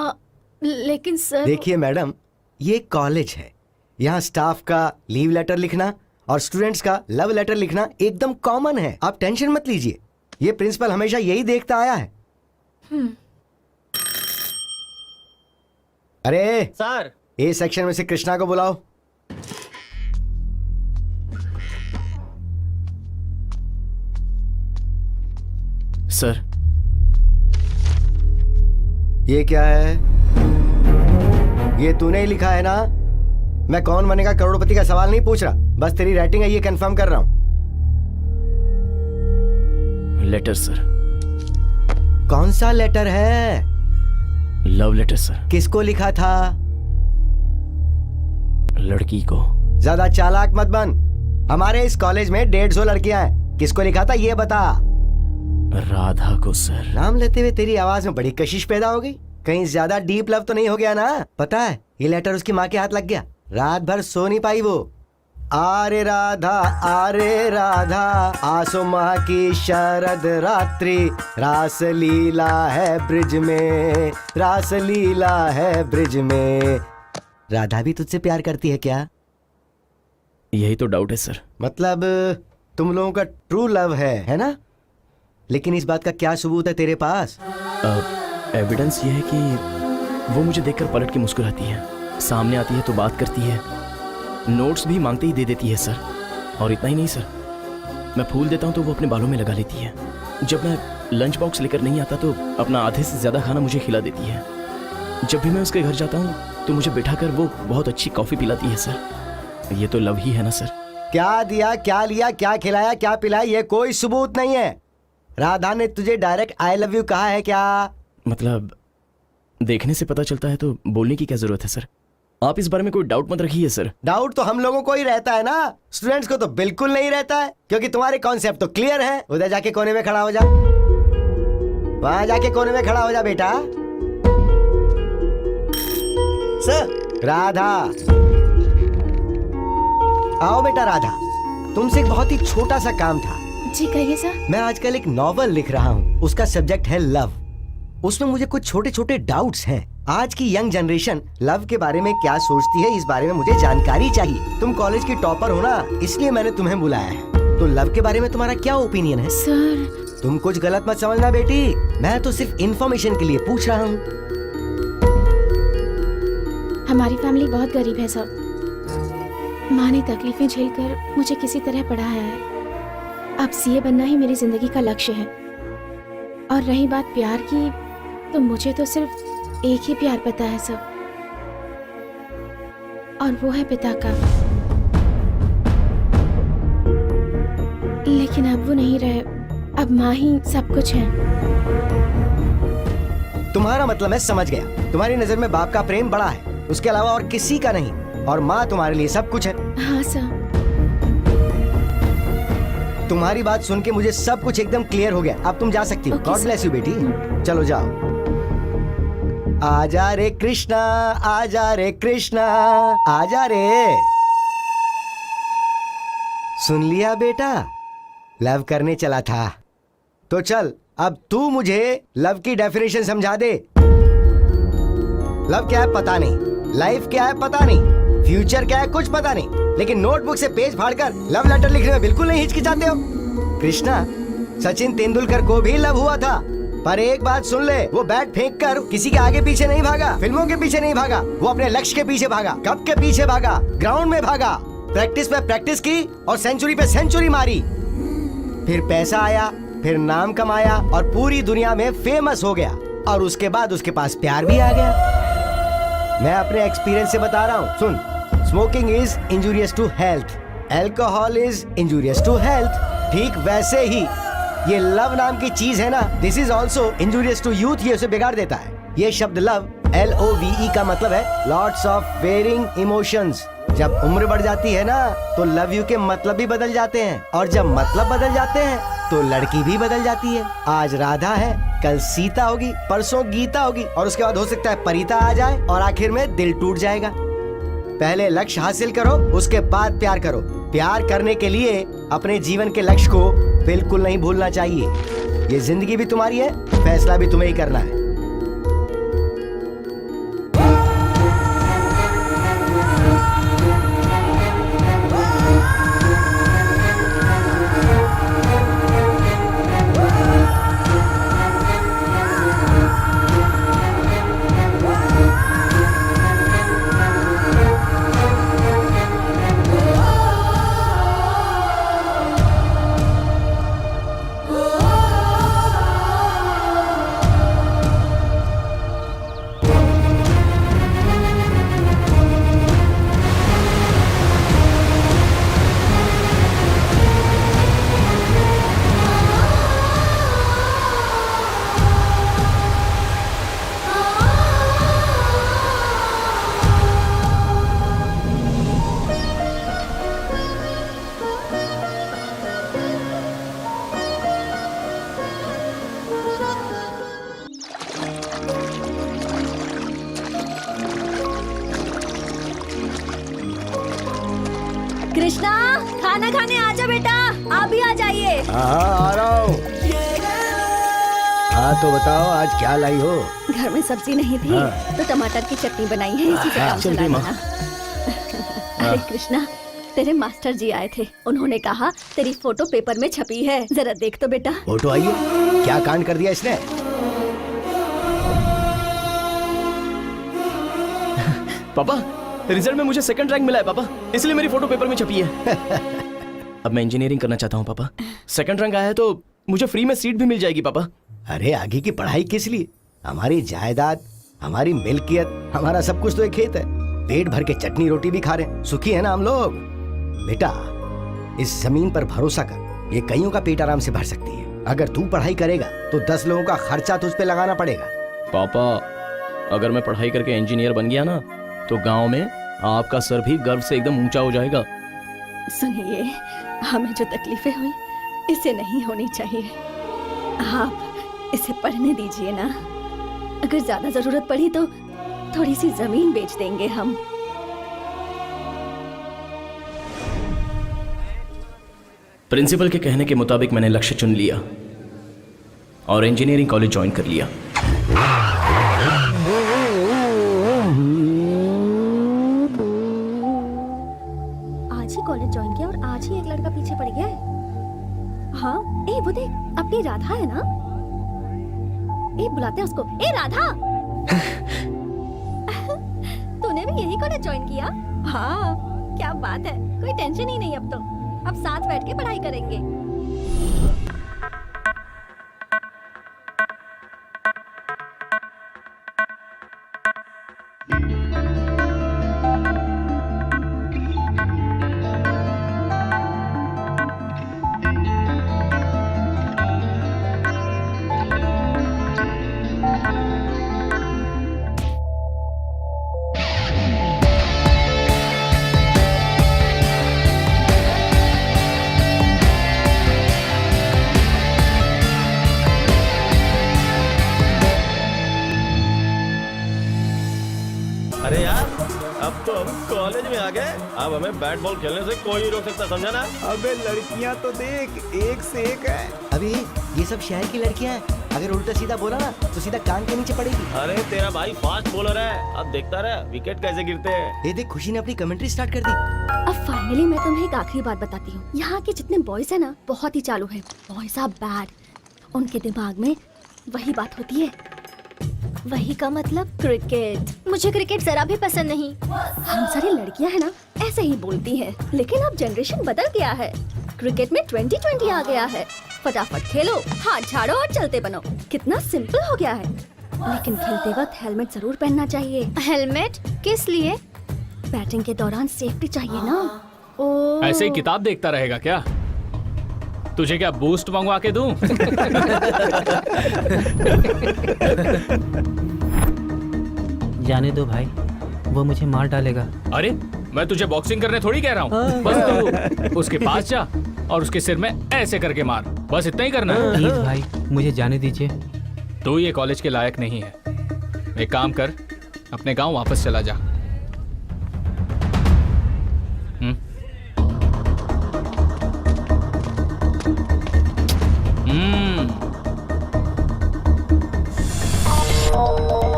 लेकिन सर। देखिए मैडम, ये कॉलेज है, यहाँ स्टाफ का लीव लेटर लिखना और स्टूडेंट्स का लव लेटर लिखना एकदम कॉमन है, आप टेंशन मत लीजिए। ये प्रिंसिपल हमेशा यही देखता आया है। अरे सर, ए सेक्शन में से कृष्णा को बुलाओ। सर, ये क्या है? ये तूने ही लिखा है ना? मैं कौन बनेगा करोड़पति का सवाल नहीं पूछ रहा, बस तेरी राइटिंग है ये कंफर्म कर रहा हूं। Letter sir. कौन सा लेटर है? Love letter sir. किसको लिखा था? लड़की को। ज्यादा चालाक मत बन, हमारे इस कॉलेज में 150 लड़कियां हैं, किसको लिखा था ये बता। राधा को सर। नाम लेते हुए तेरी आवाज में बड़ी कशिश पैदा हो गई, कहीं ज्यादा डीप लव तो नहीं हो गया ना? पता है ये लेटर उसकी माँ के हाथ लग गया, रात भर सो नहीं पाई वो। आरे राधा आसो माह की शरद रात्रि, रास लीला है ब्रिज में, रास लीला है ब्रिज में। राधा भी तुझसे प्यार करती है क्या? यही तो डाउट है सर। मतलब तुम लोगों का ट्रू लव है ना? लेकिन इस बात का क्या सबूत है तेरे पास? एविडेंस ये है कि वो मुझे देखकर पलट के मुस्कुराती है, सामने आती है तो बात करती है, नोट्स भी मांगते ही दे देती है सर। और इतना ही नहीं सर, मैं फूल देता हूँ तो वो अपने बालों में लगा लेती है। जब मैं लंच बॉक्स लेकर नहीं आता तो अपना आधे से ज्यादा खाना मुझे खिला देती है। जब भी मैं उसके घर जाता हूँ तो मुझे बैठाकर वो बहुत अच्छी कॉफी पिलाती है सर। ये तो लव ही है ना सर? क्या दिया, क्या लिया, क्या खिलाया, क्या पिलाया, ये कोई सबूत नहीं है। राधा ने तुझे डायरेक्ट आई लव यू कहा है क्या? मतलब देखने से पता चलता है तो बोलने की क्या जरूरत है सर? आप इस बारे में कोई डाउट मत रखिए सर। डाउट तो हम लोगों को ही रहता है ना, स्टूडेंट्स को तो बिल्कुल नहीं रहता है, क्योंकि तुम्हारे कॉन्सेप्ट तो क्लियर है। उधर जाके कोने में खड़ा हो जा, वहां जाके कोने में खड़ा हो जा बेटा। सर। राधा आओ बेटा। राधा, तुमसे एक बहुत ही छोटा सा काम था। जी कहिए सर। मैं आजकल एक नॉवल लिख रहा हूँ, उसका सब्जेक्ट है लव। उसमें मुझे कुछ छोटे छोटे डाउट्स हैं। आज की यंग जनरेशन लव के बारे में क्या सोचती है, इस बारे में मुझे जानकारी चाहिए। तुम कॉलेज की टॉपर हो ना, इसलिए मैंने तुम्हें बुलाया है। तो लव के बारे में तुम्हारा क्या ओपिनियन है? सर तुम कुछ गलत मत समझना बेटी, मैं तो सिर्फ इंफॉर्मेशन के लिए पूछ रहा हूँ। हमारी फैमिली बहुत गरीब है सर। माँ ने तकलीफें झेलकर मुझे किसी तरह पढ़ाया है। अब सीए बनना ही मेरी जिंदगी का लक्ष्य है। और रही बात प्यार की, तो मुझे तो सिर्फ एक ही प्यार पता है सब, और वो है पिता का। लेकिन अब वो नहीं रहे, अब माँ ही सब कुछ है। तुम्हारा मतलब मैं समझ गया। तुम्हारी नजर में बाप का प्रेम बड़ा है, उसके अलावा और किसी का नहीं, और माँ तुम्हारे लिए सब कुछ है। हाँ सर। तुम्हारी बात सुन के मुझे सब कुछ एकदम क्लियर हो गया। अब तुम जा सकती हो। Okay, God sir. Bless you बेटी। चलो जाओ। आजा रे कृष्णा, आजा रे कृष्णा, आजा रे। सुन लिया बेटा, लव करने चला था। तो चल, अब तू मुझे लव की डेफिनेशन समझा दे। लव क्या है पता नहीं, लाइफ क्या है पता नहीं, फ्यूचर क्या है कुछ पता नहीं, लेकिन नोटबुक से पेज फाड़कर लव लेटर लिखने में बिल्कुल नहीं हिचकिचाते हो। कृष्णा, सचिन तेंदुलकर को भी लव हुआ था, पर एक बात सुन ले, वो बैट फेंक कर किसी के आगे पीछे नहीं भागा, फिल्मों के पीछे नहीं भागा, वो अपने लक्ष्य के पीछे भागा। कप के पीछे भागा, ग्राउंड में भागा, प्रैक्टिस पे प्रैक्टिस की और सेंचुरी पे सेंचुरी मारी। फिर पैसा आया, फिर नाम कमाया और पूरी दुनिया में फेमस हो गया, और उसके बाद उसके पास प्यार भी आ गया। मैं अपने एक्सपीरियंस से बता रहा हूँ, सुन। Smoking is injurious to health, alcohol is injurious to health. ठीक वैसे ही ये लव नाम की चीज है ना, this is also injurious to youth, ये उसे बिगाड़ देता है। ये शब्द लव, LOVE का मतलब है लॉट्स ऑफ वेरिंग इमोशंस। जब उम्र बढ़ जाती है ना, तो लव यू के मतलब भी बदल जाते हैं, और जब मतलब बदल जाते हैं तो लड़की भी बदल जाती है। आज राधा है, कल सीता होगी, परसों गीता होगी, और उसके बाद हो सकता है परिता आ जाए, और आखिर में दिल टूट जाएगा। पहले लक्ष्य हासिल करो, उसके बाद प्यार करो। प्यार करने के लिए अपने जीवन के लक्ष्य को बिल्कुल नहीं भूलना चाहिए। ये जिंदगी भी तुम्हारी है, फैसला भी तुम्हें ही करना है। कृष्णा, खाना खाने आ जा बेटा, आप भी आ जाइए। हाँ, आ रहा हूँ। हाँ तो बताओ, आज क्या लाई हो? घर में सब्जी नहीं थी, तो टमाटर की चटनी बनाई है, इसी से काम चला लेना। अरे कृष्णा, तेरे मास्टर जी आए थे, उन्होंने कहा तेरी फोटो पेपर में छपी है, जरा देख तो बेटा। फोटो आई है? क्या कांड कर दिया इसने? पापा, रिजल्ट में मुझे सेकंड रैंक मिला है पापा, इसलिए मेरी फोटो पेपर में छपी है। अब मैं इंजीनियरिंग करना चाहता हूँ पापा। सेकंड रैंक आया है तो मुझे फ्री में सीट भी मिल जाएगी पापा। अरे आगे की पढ़ाई किस लिए? हमारी जायदाद, हमारी मिल्कियत, हमारा सब कुछ तो एक खेत है। पेट भर के चटनी रोटी भी खा रहे हैं, सुखी है ना हम लोग। बेटा, इस जमीन पर भरोसा कर, ये कईयों का पेट आराम से भर सकती है। अगर तू पढ़ाई करेगा तो 10 लोगों का खर्चा तुझ पे लगाना पड़ेगा। पापा, अगर मैं पढ़ाई करके इंजीनियर बन गया ना, तो गांव में आपका सर भी गर्व से एकदम ऊंचा हो जाएगा। सुनिए, हमें जो तकलीफें हुई इसे नहीं होनी चाहिए। आप इसे पढ़ने दीजिए ना, अगर ज्यादा जरूरत पड़ी तो थोड़ी सी जमीन बेच देंगे हम। प्रिंसिपल के कहने के मुताबिक मैंने लक्ष्य चुन लिया और इंजीनियरिंग कॉलेज ज्वाइन कर लिया। आज ही कॉलेज ज्वाइन किया और आज ही एक लड़का पीछे पड़ गया है। हाँ, ए वो देख, अपनी राधा है ना? ए बुलाते हैं उसको। ए राधा, तूने भी यही कॉलेज ज्वाइन किया? हाँ, क्या बात है, कोई टेंशन ही नहीं। अब साथ बैठ के पढ़ाई करेंगे। आ गए, अब हमें बैट बॉल खेलने से कोई नहीं रोक सकता, समझा ना? अबे लड़कियां तो देख, एक से एक है। अभी ये सब शहर की लड़कियां हैं, अगर उल्टा सीधा बोला ना तो सीधा कान के नीचे पड़ेगी। अरे तेरा भाई फास्ट बॉलर है, अब देखता रहे विकेट कैसे गिरते हैं। ये देख, खुशी ने अपनी कमेंट्री स्टार्ट कर दी। अब फाइनली मैं तुम्हें एक आखिरी बात बताती हूँ। यहाँ के जितने बॉयज है ना, बहुत ही चालू है। Boys are bad. उनके दिमाग में वही बात होती है। वही का मतलब क्रिकेट। मुझे क्रिकेट जरा भी पसंद नहीं। हम सारी लड़कियाँ है ना ऐसे ही बोलती हैं, लेकिन अब जनरेशन बदल गया है। क्रिकेट में 2020 आ गया है। फटाफट खेलो, हाथ झाड़ो और चलते बनो। कितना सिंपल हो गया है। लेकिन खेलते वक्त हेलमेट जरूर पहनना चाहिए। हेलमेट किस लिए? बैटिंग के दौरान सेफ्टी चाहिए ना। ओ ऐसे ही किताब देखता रहेगा क्या? तुझे क्या बूस्ट मंगवा के दूं? जाने दो भाई, वो मुझे मार डालेगा। अरे मैं तुझे बॉक्सिंग करने थोड़ी कह रहा हूँ। बस तू उसके पास जा और उसके सिर में ऐसे करके मार, बस इतना ही करना है। प्लीज भाई, मुझे जाने दीजिए। तू ये कॉलेज के लायक नहीं है। एक काम कर, अपने गांव वापस चला जा।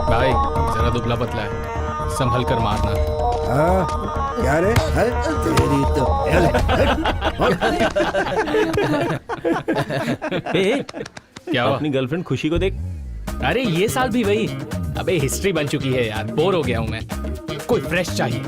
भाई जरा दुबला पतला है, संभल कर मारना। क्या रे? तेरी तो क्या हुआ? अपनी गर्लफ्रेंड खुशी को देख। अरे ये साल भी वही। अबे हिस्ट्री बन चुकी है यार, बोर हो गया हूँ मैं। कोई फ्रेश चाहिए,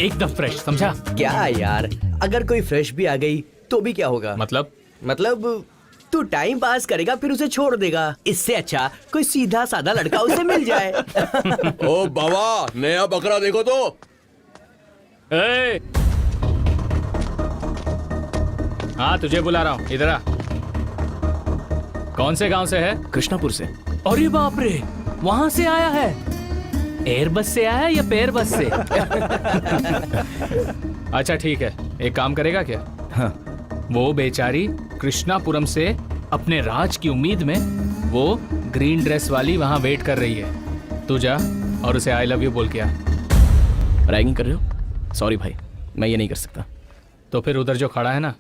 एकदम फ्रेश, समझा? क्या यार, अगर कोई फ्रेश भी आ गई तो भी क्या होगा? मतलब तू टाइम पास करेगा फिर उसे छोड़ देगा। इससे अच्छा कोई सीधा साधा लड़का उसे मिल जाए। ओ बाबा, नया बकरा देखो तो। हाँ तुझे बुला रहा हूँ, इधर आ। कौन से गांव से है? कृष्णापुर से। अरे बाप रे, वहां से आया है? एयर बस से आया है या पेयर बस से? अच्छा ठीक है, एक काम करेगा क्या? हाँ। वो बेचारी कृष्णापुरम से अपने राज की उम्मीद में वो ग्रीन ड्रेस वाली वहां वेट कर रही है। तू जा और उसे आई लव यू बोल के आ। रैगिंग कर रहे हो? सॉरी भाई, मैं ये नहीं कर सकता। तो फिर उधर जो खड़ा है ना,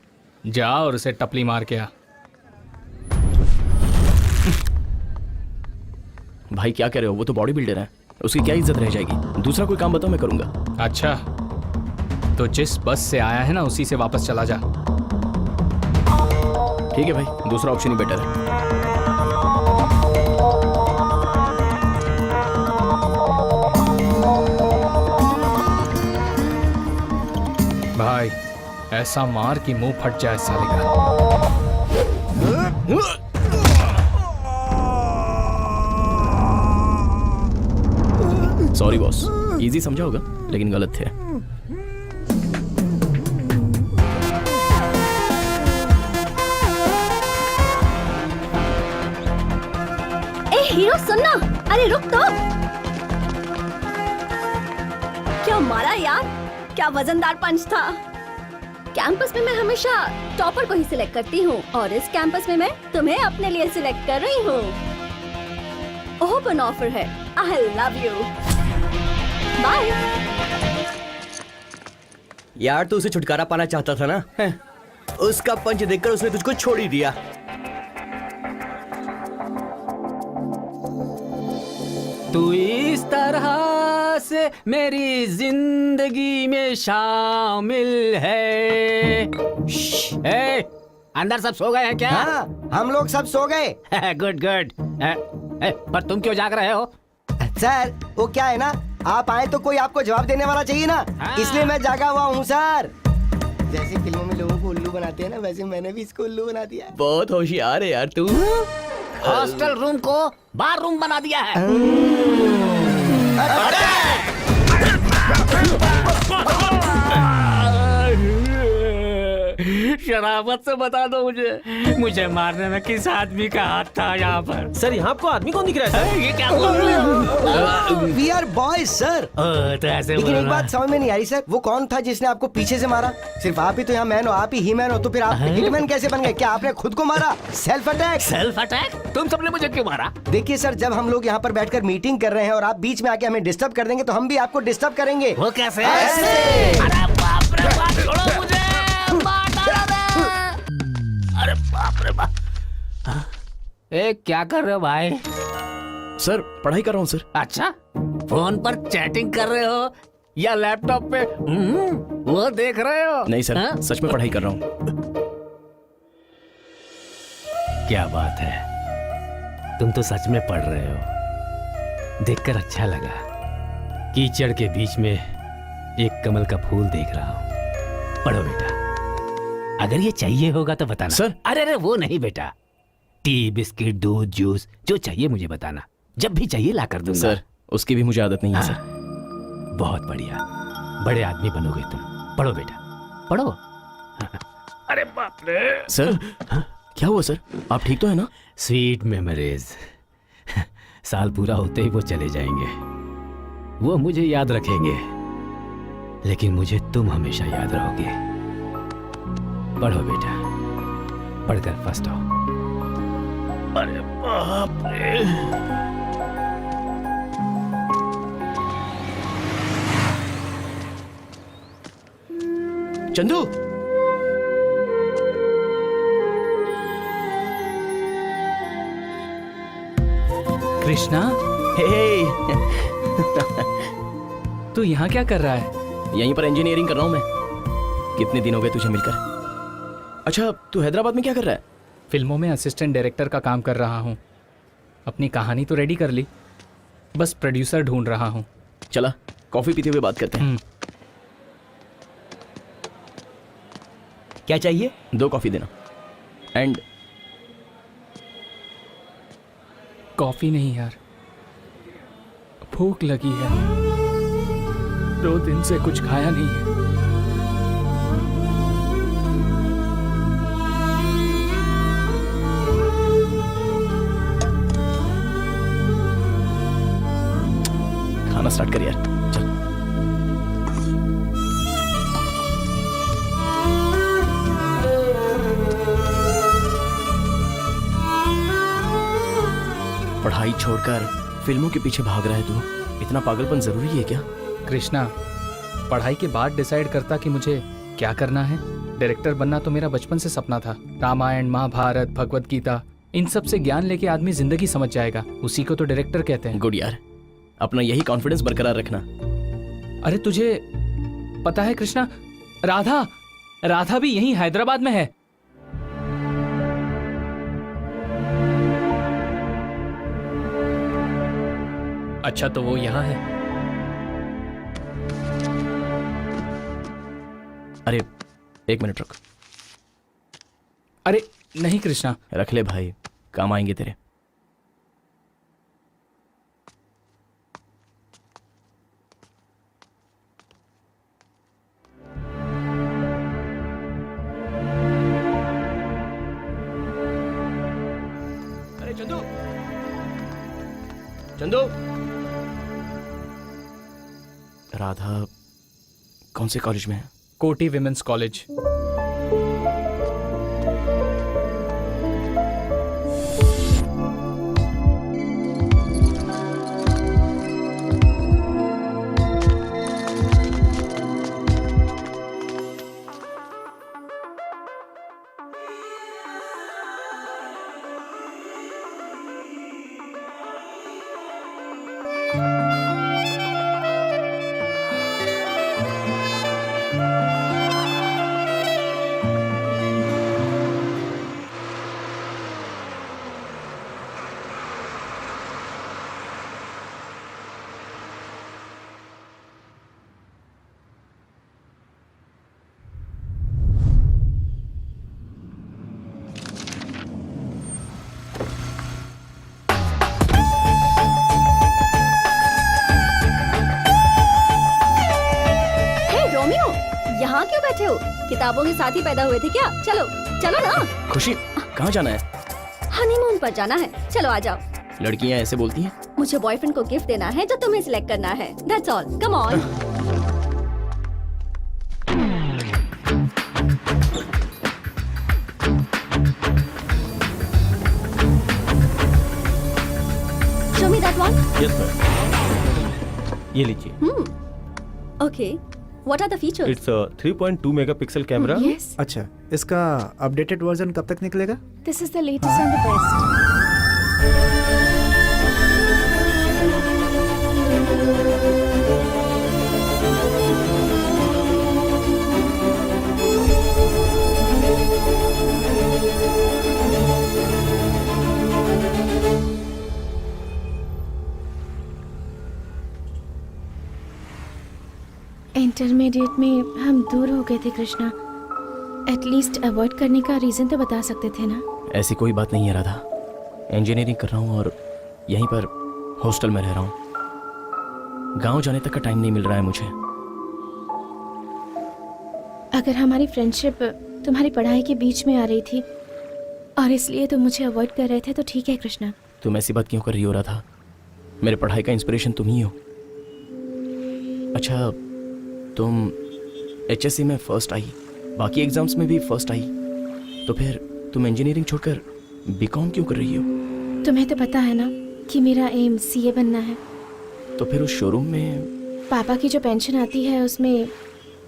जा और उसे टपली मार के आ। भाई क्या कह रहे हो, वो तो बॉडी बिल्डर है, उसकी क्या इज्जत रह जाएगी। दूसरा कोई काम बताओ, मैं करूंगा। अच्छा तो जिस बस से आया है ना उसी से वापस चला जा। ठीक है भाई, दूसरा ऑप्शन ही बेटर है। भाई ऐसा मार कि मुंह फट जाए साले का। सॉरी बॉस, इजी समझा होगा लेकिन गलत थे। ए हीरो सुनना, अरे रुक तो। क्या मारा यार, क्या वजनदार पंच था। कैंपस में मैं हमेशा टॉपर को ही सिलेक्ट करती हूँ और इस कैंपस में मैं तुम्हें अपने लिए सिलेक्ट कर रही हूँ। ओपन ऑफर है, आई लव यू, बाय। यार तू उसे छुटकारा पाना चाहता था ना? उसका पंच देखकर उसने तुझको छोड़ ही दिया। तू इस तरह से मेरी जिंदगी में शामिल है। ए, अंदर सब सो गए हैं क्या? हाँ, हम लोग सब सो गए। Good good. पर तुम क्यों जाग रहे हो? सर वो क्या है ना, आप आए तो कोई आपको जवाब देने वाला चाहिए ना, इसलिए मैं जागा हुआ हूँ सर। जैसे फिल्मों में लोगों को उल्लू बनाते हैं ना, वैसे मैंने भी इसको उल्लू बना दिया। बहुत होशियार है यार तू। हॉस्टल रूम को बार रूम बना दिया है। शराफत से बता दो मुझे मारने में किस आदमी का हाथ था यहाँ पर? सर यहाँ आपको आदमी कौन दिख रहा है? ये क्या बोल रहे हो? We are boys sir. तो ऐसे लेकिन एक बोलना। बात समझ में नहीं आ रही सर, वो कौन था जिसने आपको पीछे से मारा? सिर्फ आप ही तो यहाँ मैन हो, आप ही मैन हो, तो फिर आप हिटमैन कैसे बन गए? क्या आपने खुद को मारा? Self attack? Self attack? तुम सबने मुझे क्यों मारा? देखिए सर, जब हम लोग यहाँ पर बैठकर मीटिंग कर रहे हैं और आप बीच में आके हमें डिस्टर्ब कर देंगे तो हम भी आपको डिस्टर्ब करेंगे। वो कैसे? ऐसे। अरे बाप रे बाप, छोड़ो मुझे, मार डालो रे। अरे बाप रे बाप। ए क्या कर रहे हो भाई? सर पढ़ाई कर रहा हूँ सर। अच्छा, फोन पर चैटिंग कर रहे हो या लैपटॉप पे वो देख रहे हो? नहीं सर, हाँ? सच में पढ़ाई कर रहा हूँ। क्या बात है, तुम तो सच में पढ़ रहे हो। देखकर अच्छा लगा। कीचड़ के बीच में एक कमल का फूल देख रहा हूँ। पढ़ो बेटा, अगर ये चाहिए होगा तो बताना। सर। अरे वो नहीं बेटा, टी बिस्किट दूध जूस जो चाहिए मुझे बताना, जब भी चाहिए ला कर दूंगा। सर उसकी भी मुझे आदत नहीं है सर। बहुत बढ़िया, बड़े आदमी बनोगे तुम। पढ़ो बेटा, पढ़ो। अरे बाप रे। सर क्या हुआ सर, आप ठीक तो है ना? Sweet memories. साल पूरा होते ही वो चले जाएंगे, वो मुझे याद रखेंगे, लेकिन मुझे तुम हमेशा याद रहोगे। पढ़ो बेटा, पढ़कर फर्स्ट हो। अरे बाप रे। चंदू, कृष्णा, हे तू यहाँ क्या कर रहा है? यहीं पर इंजीनियरिंग कर रहा हूँ मैं। कितने दिन हो गए तुझे मिलकर? अच्छा, तू हैदराबाद में क्या कर रहा है? फिल्मों में असिस्टेंट डायरेक्टर का काम कर रहा हूँ। अपनी कहानी तो रेडी कर ली, बस प्रोड्यूसर ढूंढ रहा हूँ। चला कॉफी पीते हुए बात करते हैं। क्या चाहिए? 2 कॉफी देना। एंड कॉफी नहीं यार, भूख लगी है। 2 दिन से कुछ खाया नहीं है। खाना स्टार्ट कर यार, चल। पढ़ाई छोड़कर फिल्मों के पीछे भाग रहा है तू। इतना पागलपन जरूरी है क्या? कृष्णा, पढ़ाई के बाद डिसाइड करता कि मुझे क्या करना है। डायरेक्टर बनना तो मेरा बचपन से सपना था। रामायण, महाभारत, भगवत गीता, इन सब से ज्ञान लेके आदमी जिंदगी समझ जाएगा, उसी को तो डायरेक्टर कहते हैं। गुड यार, अपना यही कॉन्फिडेंस बरकरार रखना। अरे तुझे पता है कृष्णा, राधा भी यहीं हैदराबाद में है। अच्छा, तो वो यहाँ है। अरे 1 मिनट रुक। अरे नहीं कृष्णा, रख ले भाई, काम आएंगे तेरे। अरे चंदू, चंदू। राधा कौन से कॉलेज में है? कोटी विमेंस कॉलेज। ख्वाबों के साथ ही पैदा हुए थे क्या? चलो चलो ना, खुशी कहाँ जाना है? हनीमून पर जाना है। चलो आ जाओ। लड़कियाँ ऐसे बोलती हैं? मुझे बॉयफ्रेंड को गिफ्ट देना है जो तुम्हें सिलेक्ट करना है। That's all, come on. Show me that one. Yes ma'am, ये लीजिए। Okay, what are the features? It's 3.2 megapixel camera. Yes, अच्छा, इसका अपडेटेड वर्जन कब तक निकलेगा? This is the latest and the best. Intermediate में हम दूर हो गए थे कृष्णा। एटलीस्ट अवॉइड करने का रीजन तो बता सकते थे ना। ऐसी कोई बात नहीं है राधा। इंजीनियरिंग कर रहा हूँ और यहीं पर हॉस्टल में रह रहा हूँ। गांव जाने तक का टाइम नहीं मिल रहा है मुझे। अगर हमारी फ्रेंडशिप तुम्हारी पढ़ाई के बीच में आ रही थी और इसलिए तुम मुझे अवॉइड कर रहे थे तो ठीक है कृष्णा। तुम ऐसी बात क्यों कर रही हो राधा? मेरे पढ़ाई का इंस्पिरेशन तुम ही हो। अच्छा, तुम HSC में फर्स्ट आई, बाकी एग्जाम्स में भी फर्स्ट आई, तो फिर तुम इंजीनियरिंग छोड़कर BCom क्यों कर रही हो? तुम्हें तो पता है ना कि मेरा एम CA बनना है। तो फिर उस शोरूम में पापा की जो पेंशन आती है उसमें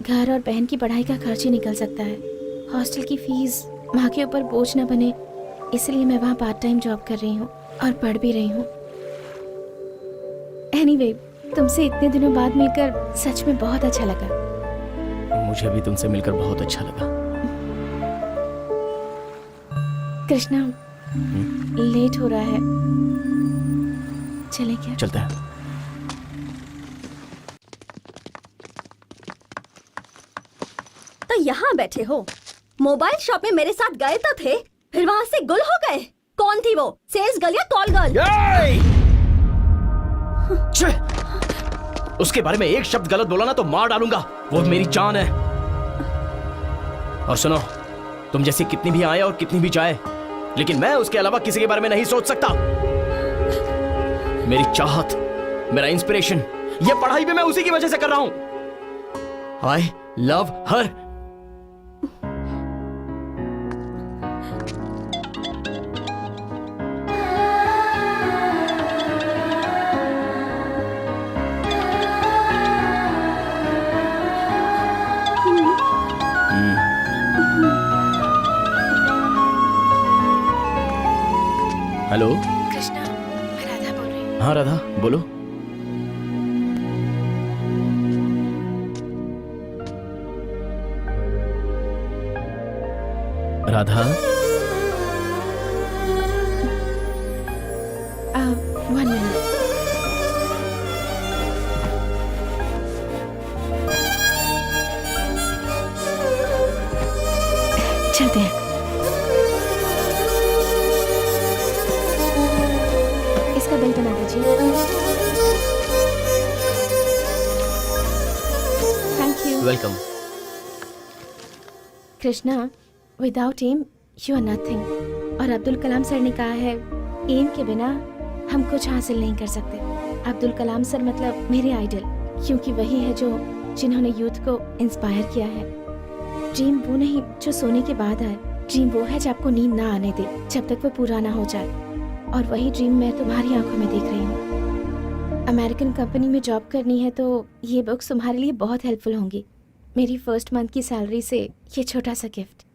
घर और बहन की पढ़ाई का खर्च ही निकल सकता है। हॉस्टल की फीस माँ के ऊपर बोझ न बने, इसलिए मैं वहाँ पार्ट टाइम जॉब कर रही हूँ और पढ़ भी रही हूँ। एनीवे, तुमसे इतने दिनों बाद मिलकर सच में बहुत अच्छा लगा। मुझे भी तुमसे मिलकर बहुत अच्छा लगा। कृष्णा, लेट हो रहा है, चले क्या? चलते हैं। तो यहाँ बैठे हो, मोबाइल शॉप में मेरे साथ गए तो थे, फिर वहाँ से गुल हो गए। कौन थी वो? सेल्स गर्ल या कॉल गर्ल? उसके बारे में एक शब्द गलत बोला ना तो मार डालूंगा। वो मेरी जान है। और सुनो, तुम जैसी कितनी भी आए और कितनी भी जाए, लेकिन मैं उसके अलावा किसी के बारे में नहीं सोच सकता। मेरी चाहत, मेरा इंस्पिरेशन, ये पढ़ाई भी मैं उसी की वजह से कर रहा हूं। I love her. Hello Krishna, मैं राधा बोल रही हूँ। हाँ राधा, बोलो। Radha, one minute. चलते हैं। इसका बिल बना दीजिए। Thank you. Welcome. Krishna, without M you are nothing. और अब्दुल कलाम सर ने कहा है, एम के बिना हम कुछ हासिल नहीं कर सकते। अब्दुल कलाम सर मतलब मेरे आइडल, क्योंकि वही है जो जिन्होंने यूथ को इंस्पायर किया है। ड्रीम वो नहीं जो सोने के बाद आए, ड्रीम वो है जो आपको नींद ना आने दे जब तक वो पूरा ना हो जाए। और वही ड्रीम मैं तुम्हारी आंखों में देख रही हूँ। अमेरिकन कंपनी में जॉब करनी है तो ये बुक्स तुम्हारे लिए बहुत हेल्पफुल होंगी। मेरी फर्स्ट मंथ की सैलरी से ये छोटा सा गिफ्ट।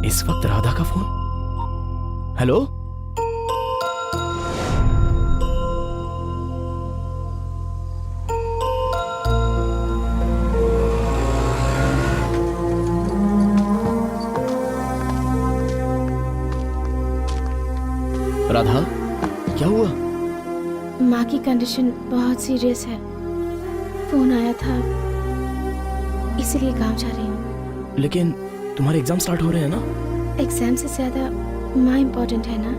इस वक्त राधा का फोन। हेलो राधा, क्या हुआ? माँ की कंडीशन बहुत सीरियस है। फोन आया था, इसीलिए गांव जा रही हूँ। लेकिन तुम्हारे एग्जाम स्टार्ट हो रहे हैं ना? एग्जाम से ज्यादा माँ इम्पोर्टेंट है ना।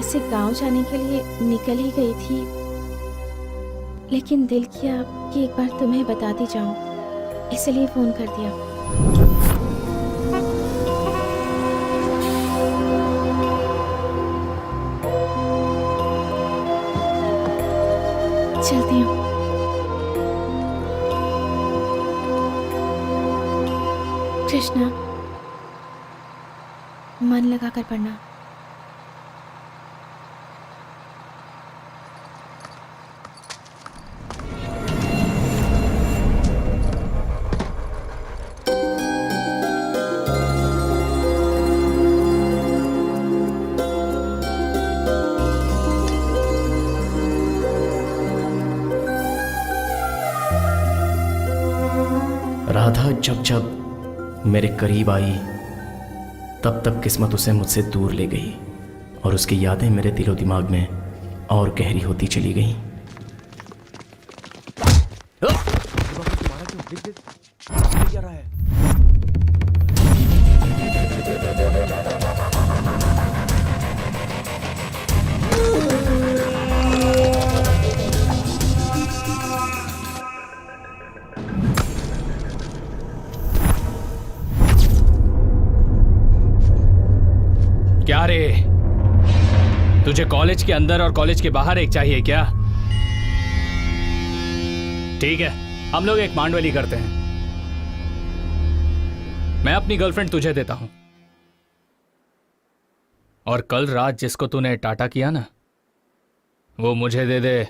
ऐसे गांव जाने के लिए निकल ही गई थी, लेकिन दिल किया कि एक बार तुम्हें बताती जाऊं, इसलिए फोन कर दिया। चलती हूँ। कृष्णा, मन लगाकर पढ़ना। राधा जब जब मेरे करीब आई, तब तक किस्मत उसे मुझसे दूर ले गई और उसकी यादें मेरे दिलो दिमाग में और गहरी होती चली गईं। क्या रे, तुझे कॉलेज के अंदर और कॉलेज के बाहर एक चाहिए क्या? ठीक है, हम लोग एक मांडवली करते हैं। मैं अपनी गर्लफ्रेंड तुझे देता हूं, और कल रात जिसको तूने टाटा किया ना, वो मुझे दे दे।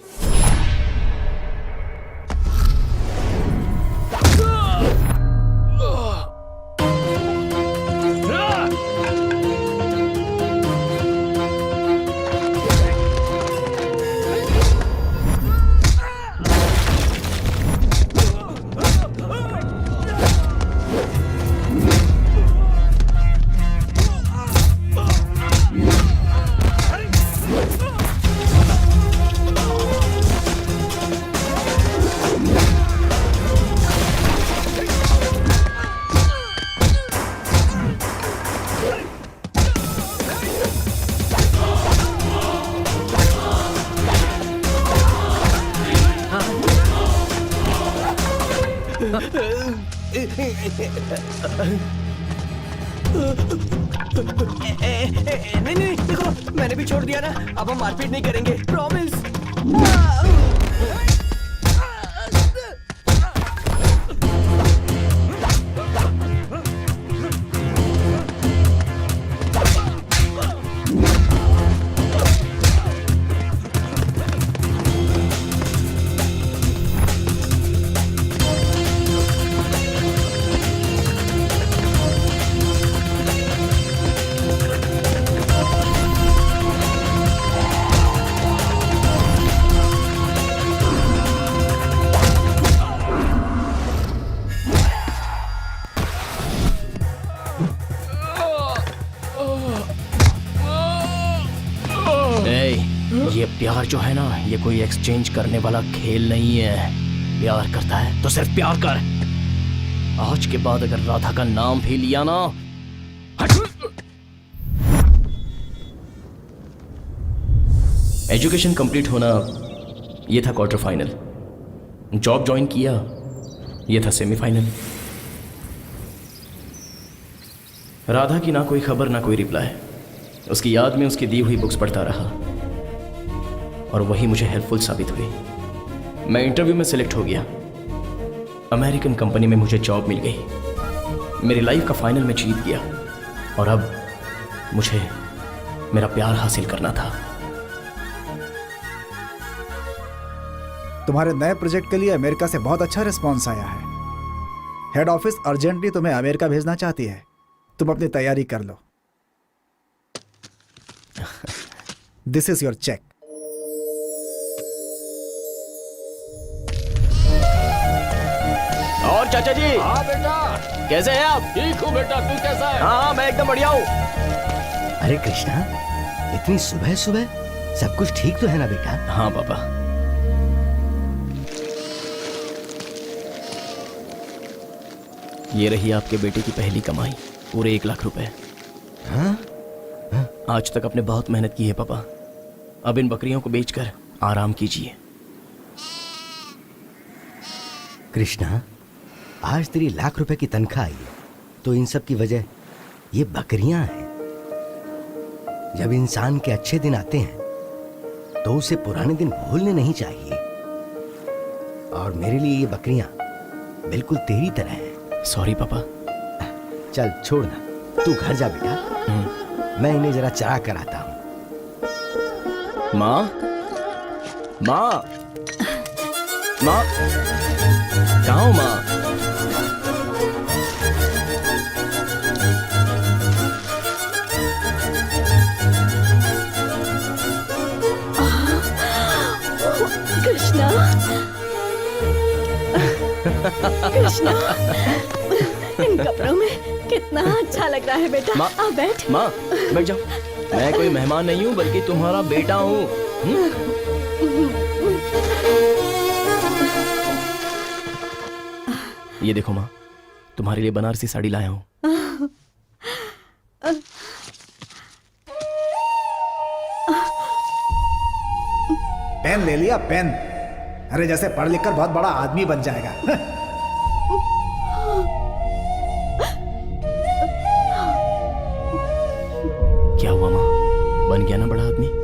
नहीं नहीं, देखो मैंने भी छोड़ दिया ना, अब हम मारपीट नहीं करेंगे, प्रॉमिस। ये प्यार जो है ना, ये कोई एक्सचेंज करने वाला खेल नहीं है। प्यार करता है तो सिर्फ प्यार कर। आज के बाद अगर राधा का नाम भी लिया ना, एजुकेशन कंप्लीट होना ये था क्वार्टर फाइनल, जॉब ज्वाइन किया ये था सेमीफाइनल। राधा की ना कोई खबर ना कोई रिप्लाई। उसकी याद में उसकी दी हुई बुक्स पढ़ता रहा और वही मुझे हेल्पफुल साबित हुई। मैं इंटरव्यू में सिलेक्ट हो गया, अमेरिकन कंपनी में मुझे जॉब मिल गई, मेरी लाइफ का फाइनल में जीत गया और अब मुझे मेरा प्यार हासिल करना था। तुम्हारे नए प्रोजेक्ट के लिए अमेरिका से बहुत अच्छा रिस्पॉन्स आया है। हेड ऑफिस अर्जेंटली तुम्हें अमेरिका भेजना चाहती है। तुम अपनी तैयारी कर लो। This is your cheque. और चाचा जी। हाँ बेटा। कैसे हैं आप? ठीक हूँ बेटा, तू कैसा है? हाँ मैं एकदम बढ़िया हूँ। अरे कृष्णा, इतनी सुबह सुबह सब कुछ ठीक तो है ना बेटा? हाँ पापा। ये रही आपके बेटे की पहली कमाई, पूरे 1 लाख रुपए। हाँ? आज तक आपने बहुत मेहनत की है पापा, अब इन बकरियों को बेचकर आराम कीजिए। कृष्णा, आज तेरी 1 लाख रुपए की तनख्वाह आई है, तो इन सब की वजह ये बकरियां हैं। जब इंसान के अच्छे दिन आते हैं तो उसे पुराने दिन भूलने नहीं चाहिए, और मेरे लिए ये बकरियां बिल्कुल तेरी तरह हैं। सॉरी पापा। चल छोड़ना, तू घर जा बेटा, मैं इन्हें जरा चरा कर आता हूं। माँ, माँ, माँ, कहाँ हो माँ? कृष्णा, कृष्णा, इन कपड़ों में कितना अच्छा लग रहा है बेटा। माँ, आ बैठ। माँ, बैठ जाओ। मैं कोई मेहमान नहीं हूँ, बल्कि तुम्हारा बेटा हूँ। ये देखो माँ, तुम्हारे लिए बनारसी साड़ी लाया हूँ। पेन ले लिया, पेन। अरे जैसे पढ़ लिख कर बहुत बड़ा आदमी बन जाएगा। क्या हुआ माँ, बन गया ना बड़ा आदमी?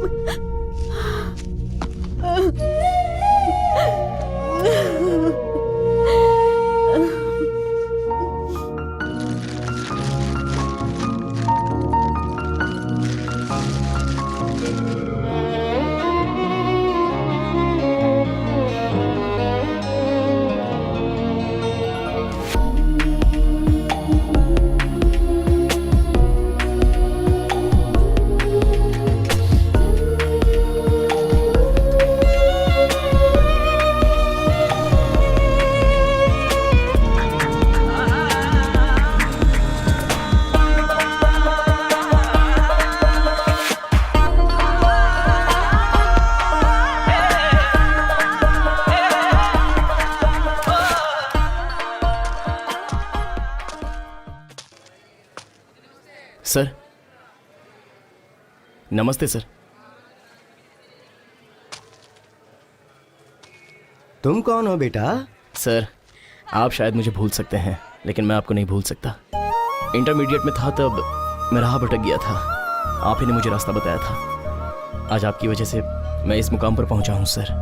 सर, नमस्ते सर। तुम कौन हो बेटा? सर, आप शायद मुझे भूल सकते हैं, लेकिन मैं आपको नहीं भूल सकता। इंटरमीडिएट में था तब मैं राह भटक गया था, आप ही ने मुझे रास्ता बताया था। आज आपकी वजह से मैं इस मुकाम पर पहुंचा हूं सर।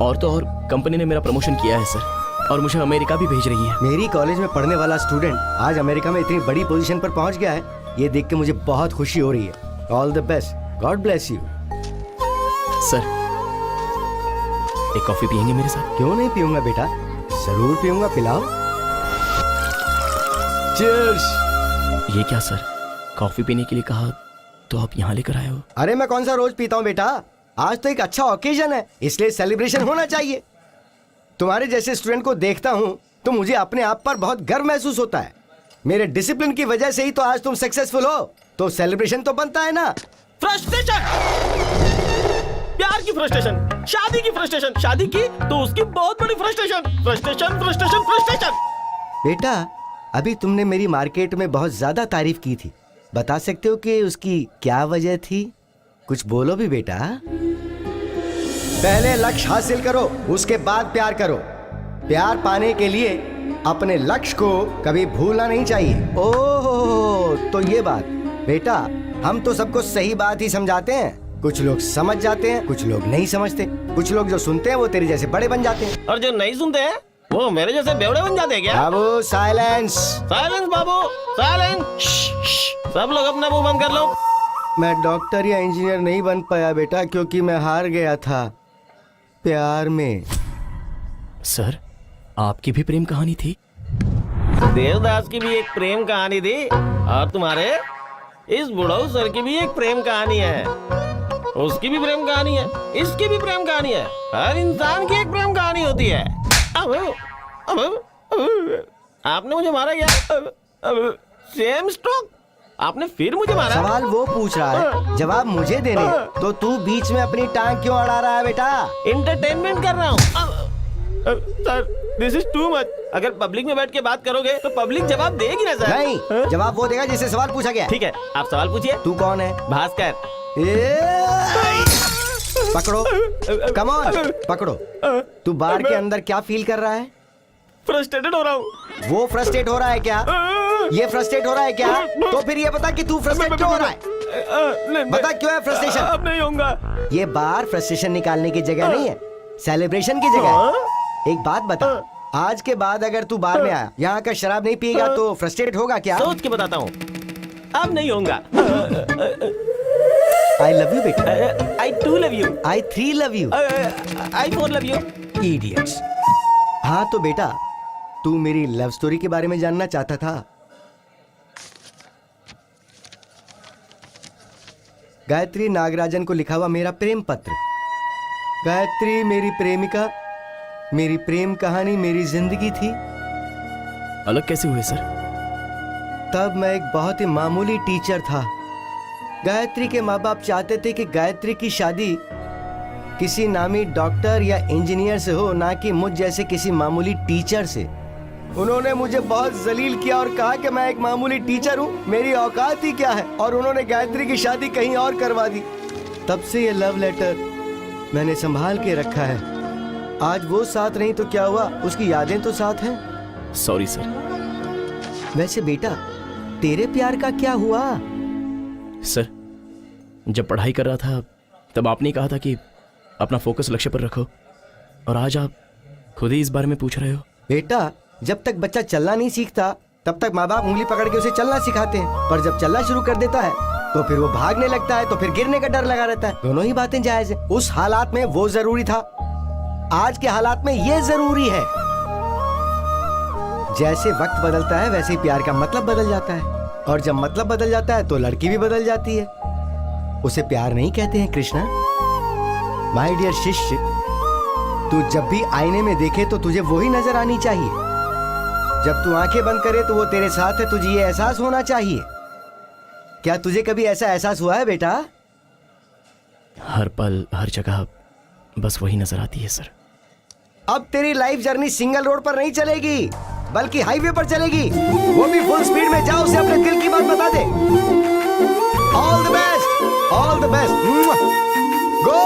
और तो और कंपनी ने मेरा प्रमोशन किया है सर, और मुझे अमेरिका भी भेज रही है। मेरी कॉलेज में पढ़ने वाला स्टूडेंट आज अमेरिका में इतनी बड़ी पोजीशन पर पहुंच गया है, ये देख के मुझे बहुत खुशी हो रही है। All the best, God bless you. Sir, एक कॉफी पियेंगे मेरे साथ? क्यों नहीं पीऊंगा बेटा, जरूर पीऊंगा, पिलाओ। चीयर्स। ये क्या सर, कॉफी पीने के लिए कहा तो आप यहाँ लेकर आए हो? अरे मैं कौन सा रोज पीता हूँ बेटा, आज तो एक अच्छा ओकेजन है, इसलिए सेलिब्रेशन होना चाहिए। तुम्हारे जैसे स्टूडेंट को देखता हूँ तो मुझे अपने आप पर बहुत गर्व महसूस होता है। मेरे डिसिप्लिन की वजह से ही तो आज तुम सक्सेसफुल हो, तो सेलिब्रेशन तो बनता है ना। फ्रस्ट्रेशन, प्यार की फ्रस्ट्रेशन, शादी की फ्रस्ट्रेशन, शादी की तो उसकी बहुत बड़ी फ्रस्ट्रेशन, फ्रस्ट्रेशन फ्रस्ट्रेशन फ्रस्ट्रेशन। बेटा, अभी तुमने मेरी मार्केट में बहुत ज्यादा तारीफ की थी, बता सकते हो कि उसकी क्या वजह थी? कुछ बोलो भी बेटा। पहले लक्ष्य हासिल करो, उसके बाद प्यार करो। प्यार पाने के लिए अपने लक्ष्य को कभी भूलना नहीं चाहिए। ओह, तो ये बात। बेटा, हम तो सबको सही बात ही समझाते हैं, कुछ लोग समझ जाते हैं, कुछ लोग नहीं समझते। कुछ लोग जो सुनते हैं वो तेरे जैसे बड़े बन जाते हैं, और जो नहीं सुनते हैं वो मेरे जैसे बेवड़े बन जाते हैं क्या? बाबू साइलेंस। साइलेंस बाबू, साइलेंस। सब लोग अपना मुंह बंद कर लो। मैं डॉक्टर या इंजीनियर नहीं बन पाया बेटा, क्योंकि मैं हार गया था प्यार में। सर, आपकी भी प्रेम कहानी थी? देवदास की भी एक प्रेम कहानी थी, और तुम्हारे इस बुढ़ऊ सर की भी एक प्रेम कहानी है, उसकी भी प्रेम कहानी है, इसकी भी प्रेम कहानी है। हर इंसान की एक प्रेम कहानी होती है। अब आपने मुझे मारा क्या? सेम स्ट्रोक, आपने फिर मुझे मारा। सवाल वो पूछ रहा है, जवाब मुझे देने, तो तू बीच में अपनी टांग क्यों अड़ा रहा है बेटा? एंटरटेनमेंट कर रहा हूँ। Sir this is too much. अगर पब्लिक में बैठ के बात करोगे तो पब्लिक जवाब देगी ना सर। नहीं, जवाब वो देगा जिससे सवाल पूछा गया। ठीक है, आप सवाल पूछिए। तू कौन है? भास्कर। पकड़ो, कम ऑन, पकड़ो। तू बार के अंदर क्या फील कर रहा है? फ्रस्ट्रेटेड हो रहा हूँ। वो फ्रस्ट्रेट हो रहा है क्या? ये फ्रस्ट्रेट हो रहा है क्या? तो फिर ये बता कि तू फ्रस्ट्रेट क्यों हो रहा है? बता क्यों है फ्रस्ट्रेशन? अब नहीं होगा। ये बार फ्रस्ट्रेशन निकालने की जगह नहीं है, सेलिब्रेशन की जगह है। एक बात बता, आज के बाद अगर तू बार में आया, यहाँ का शराब नहीं पिएगा तो फ्रस्ट्रेट होगा क्या? सोच के बताता हूँ, अब नहीं होगा। आई लव यू बेटा। I too love you. I 3 love you. I 4 love you. Idiots. हाँ तो बेटा, तू मेरी लव स्टोरी के बारे में जानना चाहता था। गायत्री नागराजन को लिखा हुआ मेरा प्रेम पत्र। गायत्री मेरी प्रेमिका, मेरी प्रेम कहानी मेरी जिंदगी थी। अलग कैसे हुए सर? तब मैं एक बहुत ही मामूली टीचर था। गायत्री के माँ बाप चाहते थे कि गायत्री की शादी किसी नामी डॉक्टर या इंजीनियर से हो, ना कि मुझ जैसे किसी मामूली टीचर से। उन्होंने मुझे बहुत जलील किया और कहा कि मैं एक मामूली टीचर हूँ, मेरी औकात ही क्या है, और उन्होंने गायत्री की शादी कहीं और करवा दी। तब से ये लव लेटर मैंने संभाल के रखा है। आज वो साथ नहीं तो क्या हुआ, उसकी यादें तो साथ हैं। Sorry sir. वैसे बेटा, तेरे प्यार का क्या हुआ? सर, जब पढ़ाई कर रहा था तब आपने कहा था कि अपना फोकस लक्ष्य पर रखो, और आज आप खुद ही इस बारे में पूछ रहे हो। बेटा, जब तक बच्चा चलना नहीं सीखता तब तक माँ बाप उंगली पकड़ के उसे चलना सिखाते हैं, पर जब चलना शुरू कर देता है तो फिर वो भागने लगता है, तो फिर गिरने का डर लगा रहता है। दोनों ही बातें जायज है। उस हालात में वो जरूरी था, आज के हालात में ये जरूरी है। जैसे वक्त बदलता है वैसे ही प्यार का मतलब बदल जाता है, और जब मतलब बदल जाता है तो लड़की भी बदल जाती है। उसे प्यार नहीं कहते हैं कृष्णा। माय डियर शिष्य, तू जब भी आईने में देखे तो तुझे वही नजर आनी चाहिए। जब तू आंखें बंद करे तो वो तेरे साथ है, तुझे ये एहसास होना चाहिए। क्या तुझे कभी ऐसा एहसास हुआ है बेटा? हर पल हर जगह बस वही नजर आती है सर। अब तेरी लाइफ जर्नी सिंगल रोड पर नहीं चलेगी, बल्कि हाईवे पर चलेगी, वो भी फुल स्पीड में। जाओ, उसे अपने दिल की बात बता दे। All the best, all the best, go.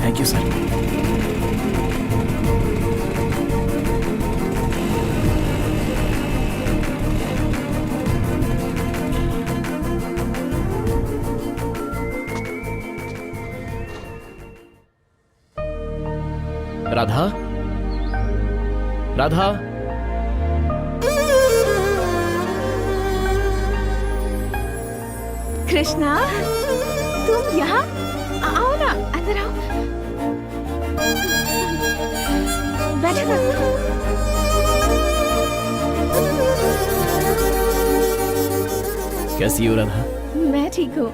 Thank you sir. Radha, Radha, Krishna, तुम यहाँ? आओ ना, अंदर आओ, बैठो ना। कैसी हो राधा? मैं ठीक हूँ।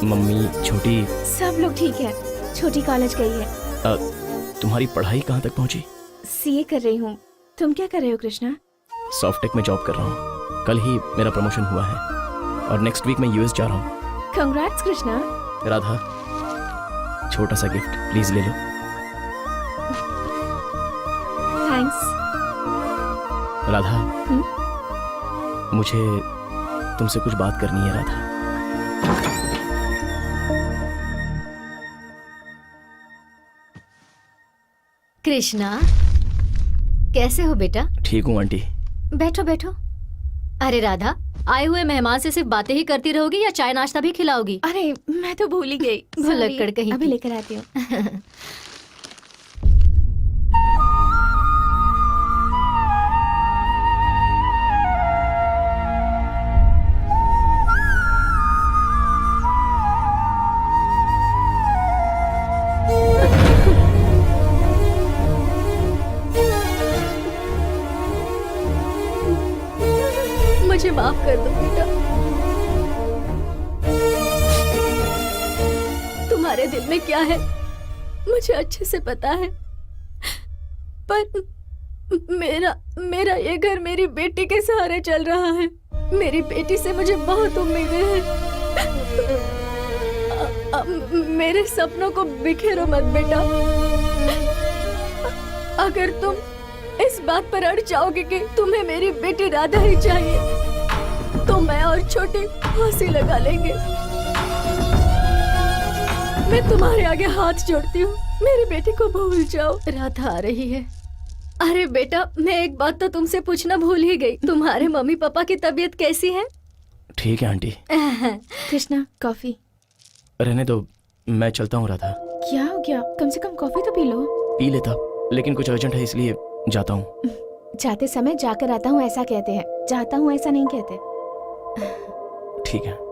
मम्मी, छोटी? सब लोग ठीक है। छोटी कॉलेज गई है। तुम्हारी पढ़ाई कहाँ तक पहुँची? सीए कर रही हूँ। तुम क्या कर रहे हो कृष्णा? सॉफ्टटेक में जॉब कर रहा हूँ। कल ही मेरा प्रमोशन हुआ है और नेक्स्ट वीक मैं यूएस जा रहा हूँ। कंग्रेट्स कृष्णा। राधा, छोटा सा गिफ्ट प्लीज ले लो। थैंक्स। राधा, मुझे तुमसे कुछ बात करनी है राधा। कृष्णा, कैसे हो बेटा? ठीक हूँ आंटी। बैठो बैठो। अरे राधा, आए हुए मेहमान से सिर्फ बातें ही करती रहोगी या चाय नाश्ता भी खिलाओगी? अरे मैं तो भूल ही गई। भुलक्कड़ कहीं अभी की। लेकर आती हूँ। मुझे माफ कर दो बेटा। तुम्हारे दिल में क्या है मुझे अच्छे से पता है, पर मेरा ये घर मेरी बेटी के सहारे चल रहा है। मेरी बेटी से मुझे बहुत उम्मीदें हैं। मेरे सपनों को बिखेरो मत बेटा। अगर तुम इस बात पर अड़ जाओगे कि तुम्हें मेरी बेटी राधा ही चाहिए, तो मैं और छोटी फांसी लगा लेंगे। मैं तुम्हारे आगे हाथ जोड़ती हूँ, मेरी बेटी को भूल जाओ। राधा आ रही है। अरे बेटा, मैं एक बात तो तुमसे पूछना भूल ही गई। तुम्हारे मम्मी पापा की तबीयत कैसी है? ठीक है आंटी। कृष्णा, कॉफी। रहने दो, मैं चलता हूँ राधा। क्या हो गया? कम से कम कॉफी तो पी लो। पी लेता, लेकिन कुछ अर्जेंट है इसलिए जाता हूँ। जाते समय जाकर आता हूँ ऐसा कहते हैं, जाता हूँ ऐसा नहीं कहते। ठीक है।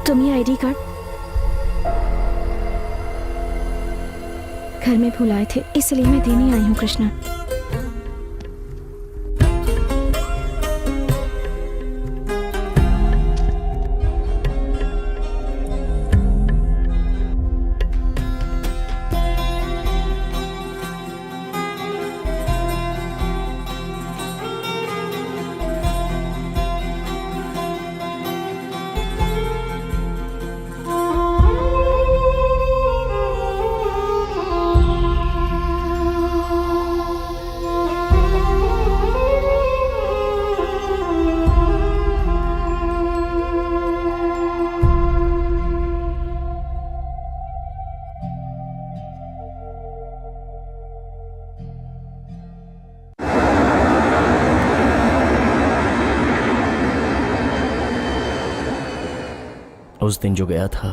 तुम ये आईडी कार्ड घर में भूल आए थे, इसलिए मैं देने आई हूँ कृष्णा। उस दिन जो गया था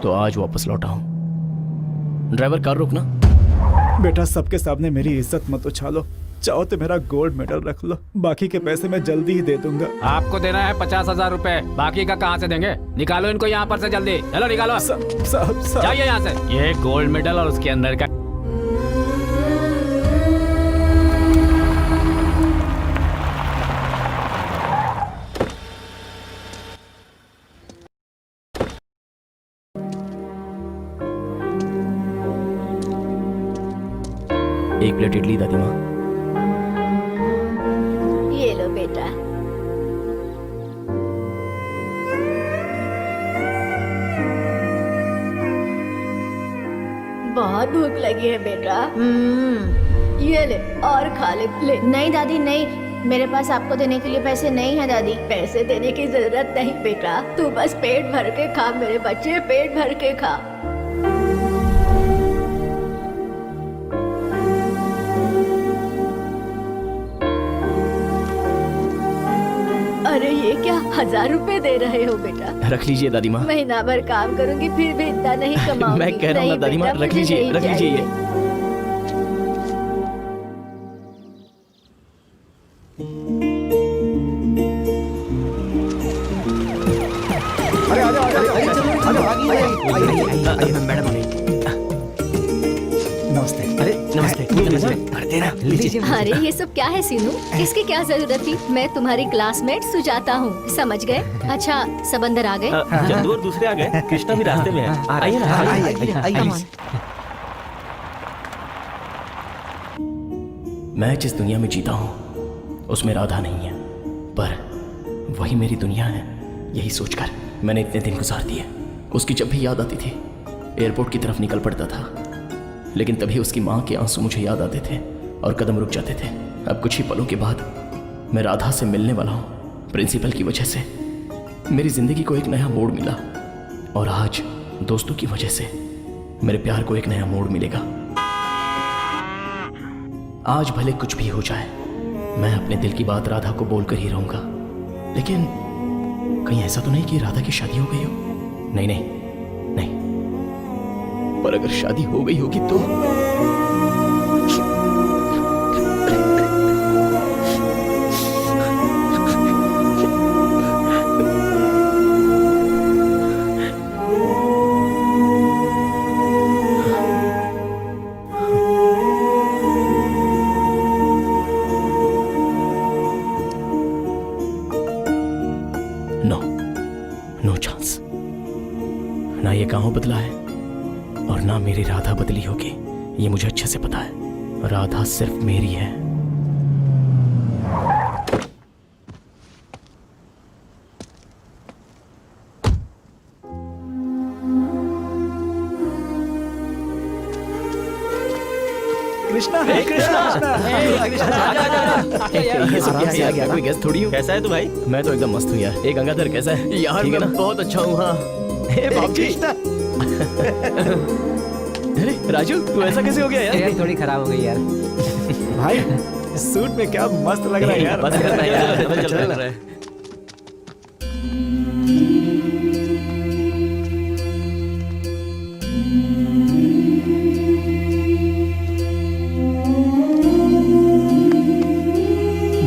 तो आज वापस लौटा हूं। ड्राइवर कार रोकना। बेटा, सबके सामने मेरी इज्जत मत उछालो। चाहो तो मेरा गोल्ड मेडल रख लो, बाकी के पैसे मैं जल्दी ही दे दूंगा। आपको देना है 50,000 रुपए, बाकी का कहाँ से देंगे? निकालो इनको यहाँ पर से जल्दी, चलो निकालो। जाइए यहाँ से। ये गोल्ड मेडल और उसके अंदर का एक प्लेट इडली दादी माँ। ये लो बेटा। बहुत भूख लगी है बेटा। ये ले और खा ले। नहीं दादी नहीं, मेरे पास आपको देने के लिए पैसे नहीं है दादी। पैसे देने की जरूरत नहीं बेटा, तू बस पेट भर के खा मेरे बच्चे, पेट भर के खा। अरे ये क्या 1000 रुपए दे रहे हो बेटा? रख लीजिए दादी माँ। महीना भर काम करूंगी फिर भी इतना नहीं कमाऊंगी। मैं कह रहा हूँ ना दादी माँ, रख लीजिए, रख लीजिए ये। अरे नमस्ते नमस्ते। भर देना, लीजिए। अरे ये सब क्या है सीनू? इसकी क्या जरूरत थी? मैं तुम्हारी क्लासमेट सुजाता हूँ, समझ गए? अच्छा, सब अंदर आ गए? चंदू और दूसरे आ गए, कृष्णा भी रास्ते में है। आइए ना, आइए। मैं जिस दुनिया में जीता हूँ उसमें राधा नहीं है, पर वही मेरी दुनिया है। यही सोचकर मैंने इतने दिन गुजार दिए। उसकी जब भी याद आती थी एयरपोर्ट की तरफ निकल पड़ता था, लेकिन तभी उसकी माँ के आंसू मुझे याद आते थे और कदम रुक जाते थे। अब कुछ ही पलों के बाद मैं राधा से मिलने वाला हूँ। प्रिंसिपल की वजह से मेरी जिंदगी को एक नया मोड़ मिला, और आज दोस्तों की वजह से मेरे प्यार को एक नया मोड़ मिलेगा। आज भले कुछ भी हो जाए, मैं अपने दिल की बात राधा को बोलकर ही रहूंगा। लेकिन कहीं ऐसा तो नहीं कि राधा की शादी हो गई हो? नहीं नहीं नहीं, पर अगर शादी हो गई होगी तो नो चांस। ना ये गांव बदला है और ना मेरी राधा बदली होगी, ये मुझे अच्छे से पता है। राधा सिर्फ मेरी है। कृष्णा है, कोई गेस्ट थोड़ी हूँ। कैसा है तू भाई? मैं तो एकदम मस्त हूँ यार। एक गंगाधर कैसा है? यार मैं बहुत अच्छा हूँ। हाँ अरे राजू, तू ऐसा कैसे हो गया यार? थोड़ी खराब हो गई यार। भाई सूट में क्या मस्त लग रहा है यार। बस करना यार, चल रहा है।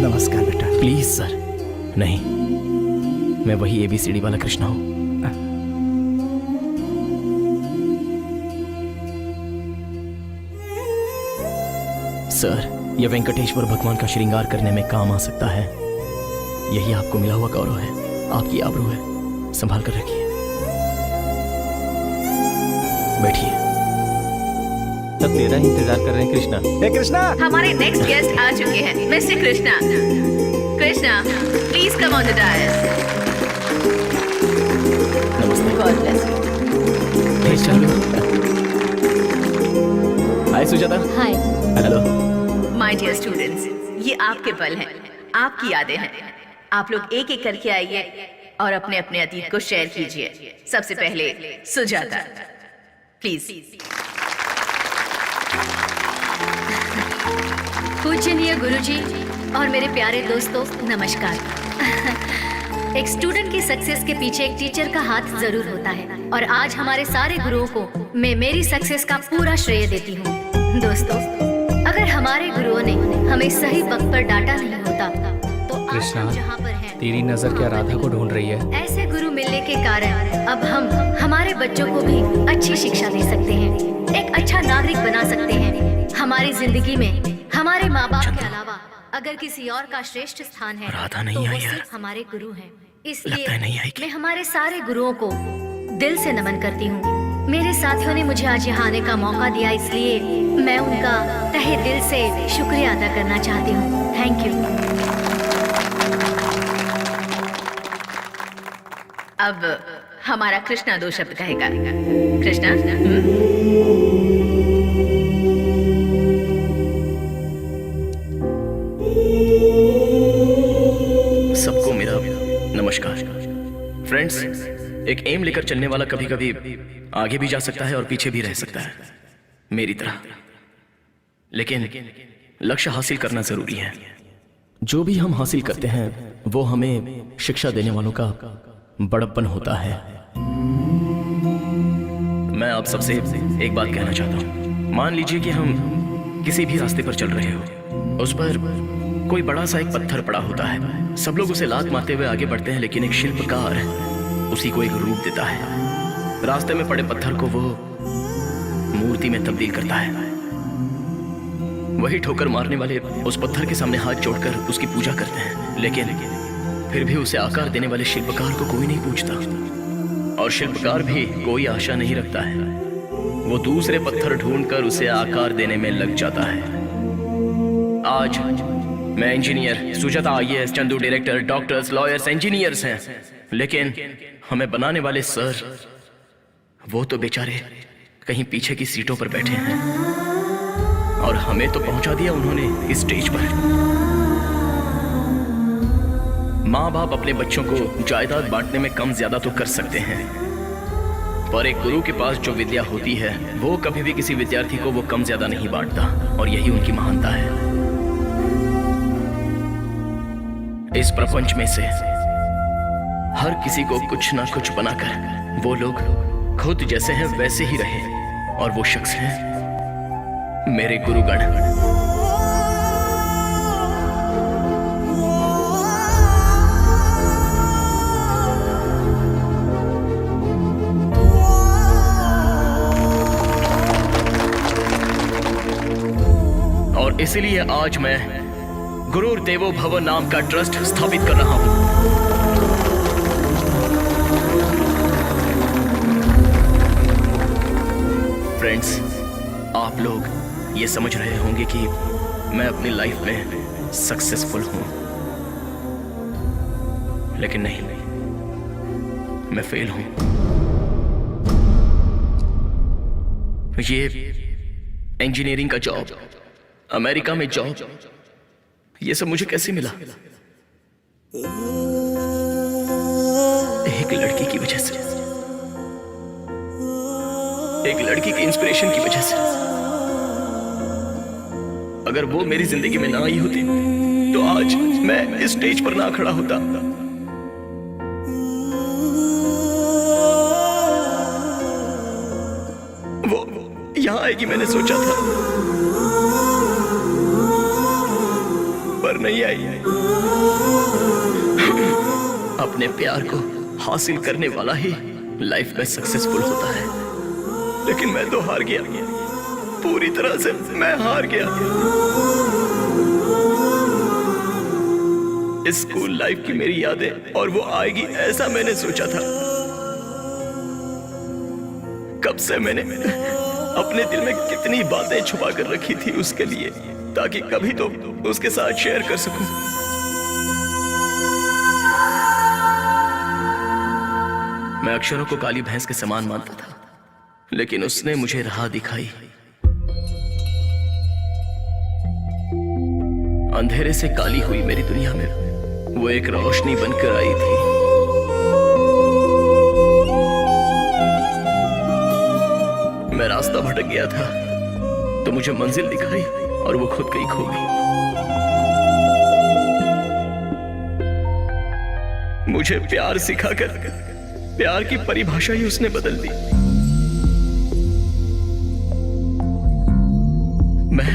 नमस्कार बेटा। Please sir. नहीं, मैं वही ABCD वाला कृष्णा हूँ। सर, यह वेंकटेश्वर भगवान का श्रृंगार करने में काम आ सकता है। यही आपको मिला हुआ गौरव है, आपकी आबरू है। संभाल कर रखिए। बैठिए। तब तेरा ही इंतजार कर रहे हैं कृष्णा। हे कृष्णा, हमारे नेक्स्ट गेस्ट आ चुके हैं, mister Krishna. Krishna, please come on the dais. नमस्ते। God bless you. Hi Sujata. Hi. Hello. My dear students, ये आपके पल हैं, आपकी यादें हैं। आप लोग एक एक करके आइए और अपने अपने अतीत को शेयर कीजिए। सबसे पहले सुजाता, प्लीज। पूजनीय गुरुजी और मेरे प्यारे दोस्तों, नमस्कार। एक स्टूडेंट की सक्सेस के पीछे एक टीचर का हाथ जरूर होता है, और आज हमारे सारे गुरुओं को मैं मेरी सक्सेस का पूरा श्रेय देती हूँ। दोस्तों, अगर हमारे गुरुओं ने हमें सही वक्त पर डांटा नहीं होता तो आज हम जहाँ पर हैं, तेरी नजर क्या राधा को ढूंढ रही है? ऐसे गुरु मिलने के कारण अब हम हमारे बच्चों को भी अच्छी शिक्षा दे सकते हैं, एक अच्छा नागरिक बना सकते हैं। हमारी जिंदगी में हमारे माँ बाप के अलावा अगर किसी और का श्रेष्ठ स्थान है राधा नहीं तो वो आई यार। सिर्फ हमारे गुरु हैं। लगता है नहीं इसलिए आएगी। मैं हमारे सारे गुरुओं को दिल से नमन करती हूँ। मेरे साथियों ने मुझे आज यहाँ आने का मौका दिया, इसलिए मैं उनका तहे दिल से शुक्रिया अदा करना चाहती हूँ। Thank you. अब हमारा कृष्णा 2 शब्द कहेगा। कृष्णा। सबको मेरा नमस्कार। फ्रेंड्स, एक एम लेकर चलने वाला कभी कभी आगे भी जा सकता है और पीछे भी रह सकता है, मेरी तरह। लेकिन लक्ष्य हासिल करना जरूरी है। जो भी हम हासिल करते हैं वो हमें शिक्षा देने वालों का बड़प्पन होता है। मैं आप सबसे एक बात कहना चाहता हूं। मान लीजिए कि हम किसी भी रास्ते पर चल रहे हो, उस पर कोई बड़ा सा एक पत्थर पड़ा होता है। सब लोग उसे लात मारते हुए आगे बढ़ते हैं, लेकिन एक शिल्पकार उसी को एक रूप देता है। रास्ते में पड़े पत्थर को वो मूर्ति में तब्दील करता है। वही ठोकर मारने वाले उस पत्थर के सामने हाथ जोड़कर उसकी पूजा करते हैं, लेकिन फिर भी उसे आकार देने वाले शिल्पकार को कोई नहीं पूछता और शिल्पकार भी कोई आशा नहीं रखता है। वो दूसरे पत्थर ढूंढकर उसे आकार देने में लग जाता है। आज मैं engineer, Sujata IAS, Chandu director, doctors, lawyers, engineers हैं, लेकिन हमें बनाने वाले सर, वो तो बेचारे कहीं पीछे की सीटों पर बैठे हैं और हमें तो पहुंचा दिया उन्होंने इस स्टेज पर। माँ बाप अपने बच्चों को जायदाद बांटने में कम ज्यादा तो कर सकते हैं, पर एक गुरु के पास जो विद्या होती है वो कभी भी किसी विद्यार्थी को वो कम ज्यादा नहीं बांटता, और यही उनकी महानता है। इस प्रपंच में से हर किसी को कुछ ना कुछ बनाकर वो लोग खुद जैसे हैं वैसे ही रहे, और वो शख्स हैं मेरे गुरुगण। और इसीलिए आज मैं गुरुर देवो भव नाम का ट्रस्ट स्थापित कर रहा हूं। फ्रेंड्स, आप लोग ये समझ रहे होंगे कि मैं अपनी लाइफ में सक्सेसफुल हूं, लेकिन नहीं, मैं फेल हूं। ये इंजीनियरिंग का जॉब, अमेरिका में जॉब, ये सब मुझे कैसे मिला? एक लड़की की वजह से, एक लड़की के इंस्पिरेशन की वजह से। अगर वो मेरी जिंदगी में ना आई होती तो आज मैं इस स्टेज पर ना खड़ा होता। वो यहां आएगी मैंने सोचा था, पर नहीं आई। अपने प्यार को हासिल करने वाला ही लाइफ में सक्सेसफुल होता है, लेकिन मैं तो हार गया, पूरी तरह से मैं हार गया। इस स्कूल लाइफ की मेरी यादें और वो आएगी ऐसा मैंने सोचा था। कब से मैंने अपने दिल में कितनी बातें छुपा कर रखी थी उसके लिए, ताकि कभी तो उसके साथ शेयर कर सकूं। मैं अक्षरों को काली भैंस के समान मानता था, लेकिन उसने मुझे राह दिखाई। अंधेरे से काली हुई मेरी दुनिया में वो एक रोशनी बनकर आई थी। मैं रास्ता भटक गया था तो मुझे मंजिल दिखाई और वो खुद कहीं खो गई। मुझे प्यार सिखाकर प्यार की परिभाषा ही उसने बदल दी। मैं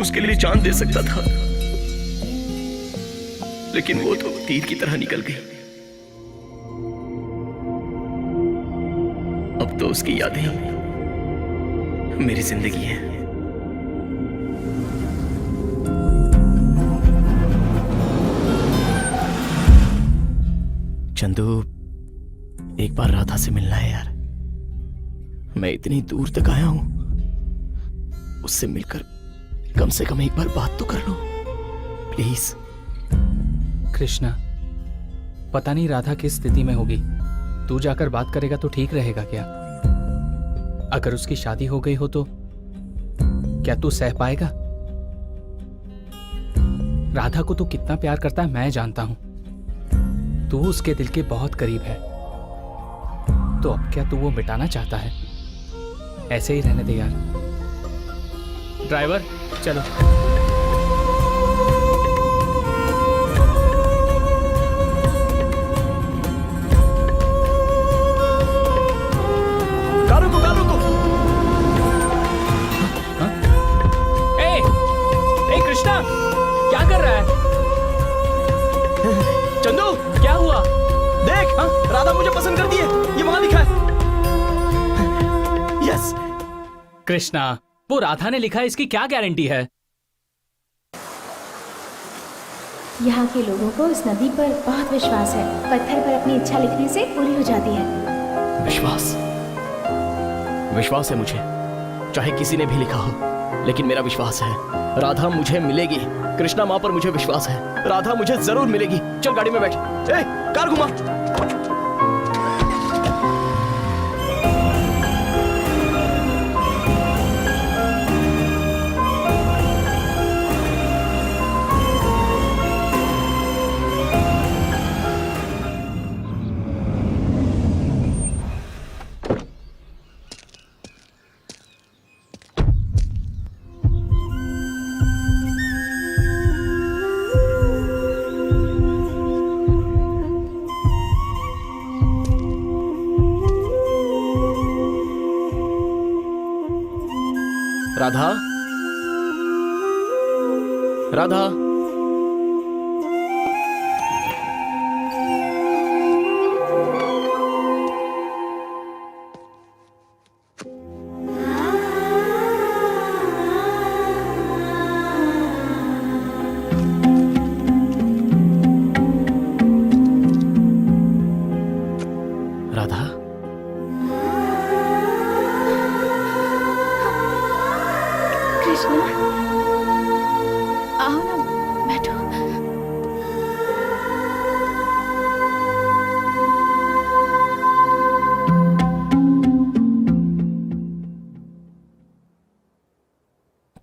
उसके लिए जान दे सकता था, लेकिन वो तो तीर की तरह निकल गई। अब तो उसकी यादें मेरी जिंदगी है। चंदू, एक बार राधा से मिलना है यार। मैं इतनी दूर तक आया हूं, उससे मिलकर कम से कम एक बार बात तो कर लो प्लीज। कृष्णा, पता नहीं राधा किस स्थिति में होगी, तू जाकर बात करेगा तो ठीक रहेगा क्या? अगर उसकी शादी हो गई हो तो क्या तू सह पाएगा? राधा को तू कितना प्यार करता है मैं जानता हूं। तू उसके दिल के बहुत करीब है, तो अब क्या तू वो मिटाना चाहता है? ऐसे ही रहने दे यार। ड्राइवर चलो। कृष्णा, क्या कर रहा है? चंदू, क्या हुआ? देख, राधा मुझे पसंद कर दी है, ये वहां लिखा है। यस। कृष्णा, वो राधा ने लिखा है इसकी क्या गारंटी है? यहाँ के लोगों को इस नदी पर बहुत विश्वास है। पत्थर पर अपनी इच्छा लिखने से पूरी हो जाती है। विश्वास? विश्वास है मुझे, चाहे किसी ने भी लिखा हो, लेकिन मेरा विश्वास है राधा मुझे मिलेगी। कृष्णा माँ पर मुझे विश्वास है, राधा मुझे जरूर मिलेगी। चल गाड़ी में बैठ। ए, कार घुमा। राधा, राधा, राधा, कृष्णा, आओ ना, बैठो।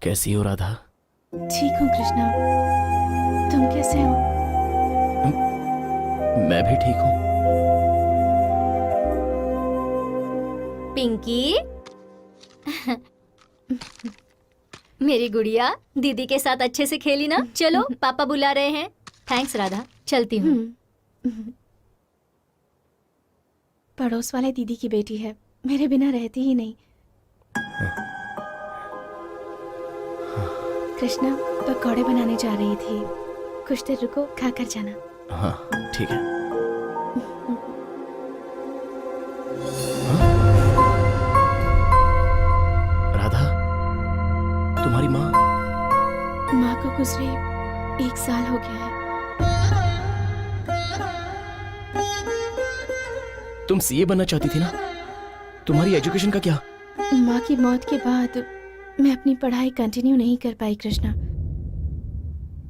कैसी हो राधा? ठीक हूँ कृष्णा, तुम कैसे हो? मैं भी ठीक हूँ। पिंकी मेरी गुड़िया, दीदी के साथ अच्छे से खेली ना? चलो पापा बुला रहे हैं। थैंक्स राधा, चलती हूँ। पड़ोस वाले दीदी की बेटी है, मेरे बिना रहती ही नहीं। कृष्णा, पकौड़े बनाने जा रही थी, कुछ देर रुको, खा कर जाना। हाँ ठीक है। राधा, तुम्हारी माँ? माँ को गुजरे 1 साल हो गया है। तुम सीए बनना चाहती थी ना? तुम्हारी एजुकेशन का क्या? माँ की मौत के बाद मैं अपनी पढ़ाई कंटिन्यू नहीं कर पाई कृष्णा।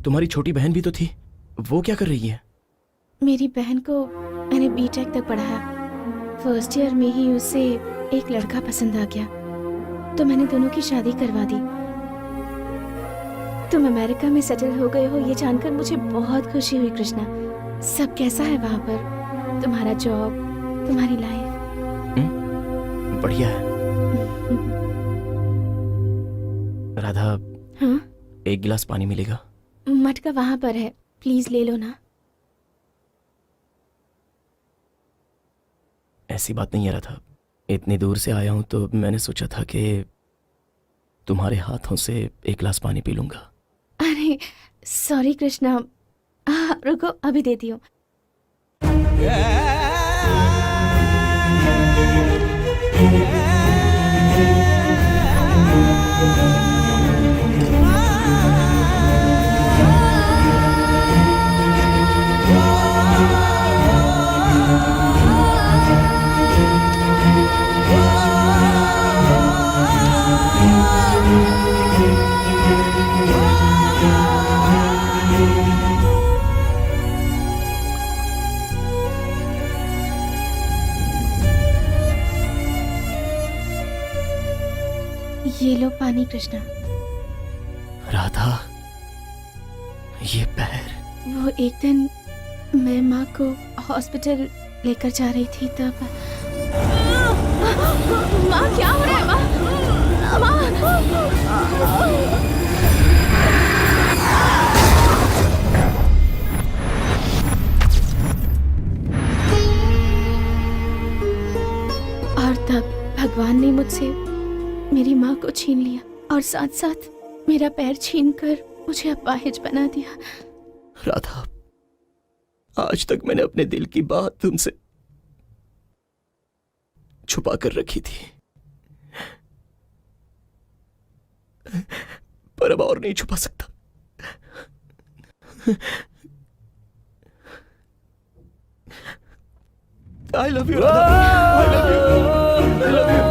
तुम्हारी छोटी बहन भी तो थी, वो क्या कर रही है? मेरी बहन को मैंने बीटेक तक पढ़ाया। फर्स्ट ईयर में ही उसे एक लड़का पसंद आ गया, तो मैंने दोनों की शादी करवा दी। तुम अमेरिका में सेटल हो गए हो ये जानकर मुझे बहुत खुशी हुई कृष्णा। सब कैसा है वहाँ पर? तुम्हारा जॉब, तुम्हारी लाइफ? बढ़िया है। राधा, हाँ? एक गिलास पानी मिलेगा? मटका वहाँ पर है, प्लीज ले लो ना। ऐसी बात नहीं है राधा, इतनी दूर से आया हूं तो मैंने सोचा था कि तुम्हारे हाथों से एक गिलास पानी पी लूंगा। अरे सॉरी कृष्णा, रुको अभी देती हूँ। ये लो पानी कृष्णा। राधा, ये पैर? वो एक दिन मैं माँ को हॉस्पिटल लेकर जा रही थी तब। माँ क्या हो रहा है? माँ, और तब भगवान ने मुझसे मेरी माँ को छीन लिया और साथ साथ मेरा पैर छीनकर मुझे अपाहिज बना दिया। राधा, आज तक मैंने अपने दिल की बात तुमसे छुपा कर रखी थी, पर अब और नहीं छुपा सकता। आई love you Radha, I love you, I love you.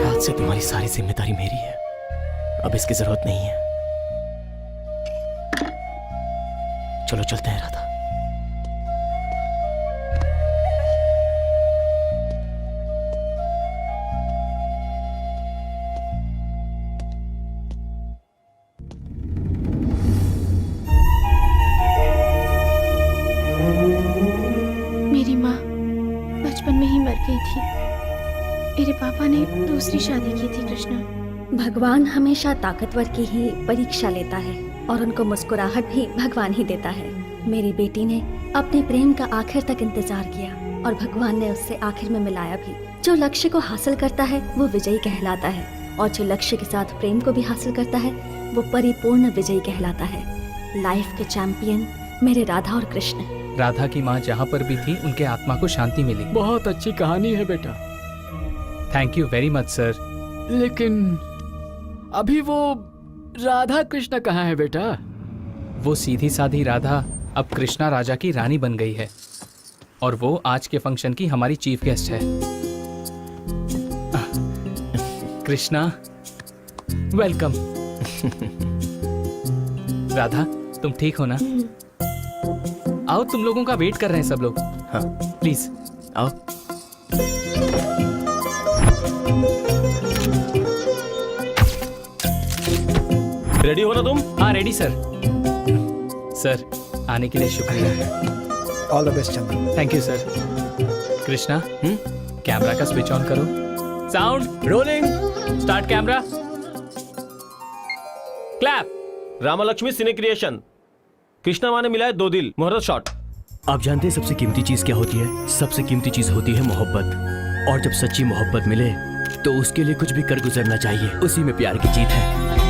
आज से तुम्हारी सारी जिम्मेदारी मेरी है, अब इसकी जरूरत नहीं है। चलो चलते हैं राधा। मेरी माँ बचपन में ही मर गई थी। मेरे पापा ने दूसरी शादी की थी कृष्णा। भगवान हमेशा ताकतवर की ही परीक्षा लेता है और उनको मुस्कुराहट भी भगवान ही देता है। मेरी बेटी ने अपने प्रेम का आखिर तक इंतजार किया और भगवान ने उससे आखिर में मिलाया भी। जो लक्ष्य को हासिल करता है वो विजयी कहलाता है और जो लक्ष्य के साथ प्रेम को भी हासिल करता है वो परिपूर्ण विजयी कहलाता है। लाइफ के चैंपियन मेरे राधा और कृष्ण। राधा की माँ जहाँ पर भी थी उनके आत्मा को शांति मिली। बहुत अच्छी कहानी है बेटा, thank you very much sir. लेकिन अभी वो राधा कृष्ण कहाँ है बेटा? वो सीधी साधी राधा अब कृष्णा राजा की रानी बन गई है और वो आज के फंक्शन की हमारी चीफ गेस्ट है। कृष्णा वेलकम। राधा तुम ठीक हो ना? आओ, तुम लोगों का वेट कर रहे हैं सब लोग। हाँ प्लीज आओ। रेडी हो ना तुम? हाँ रेडी सर। सर आने के लिए शुक्रिया। All the best Chandan. Thank you sir. Krishna camera का स्विच ऑन करो। Sound rolling. Start camera. Clap. Ramalakshmi cine creation. Krishna माँ ने मिला है 2 दिल। मुहूर्त शॉट। आप जानते हैं सबसे कीमती चीज क्या होती है? सबसे कीमती चीज होती है मोहब्बत। और जब सच्ची मोहब्बत मिले तो उसके लिए कुछ भी कर गुजरना चाहिए। उसी में प्यार की जीत है।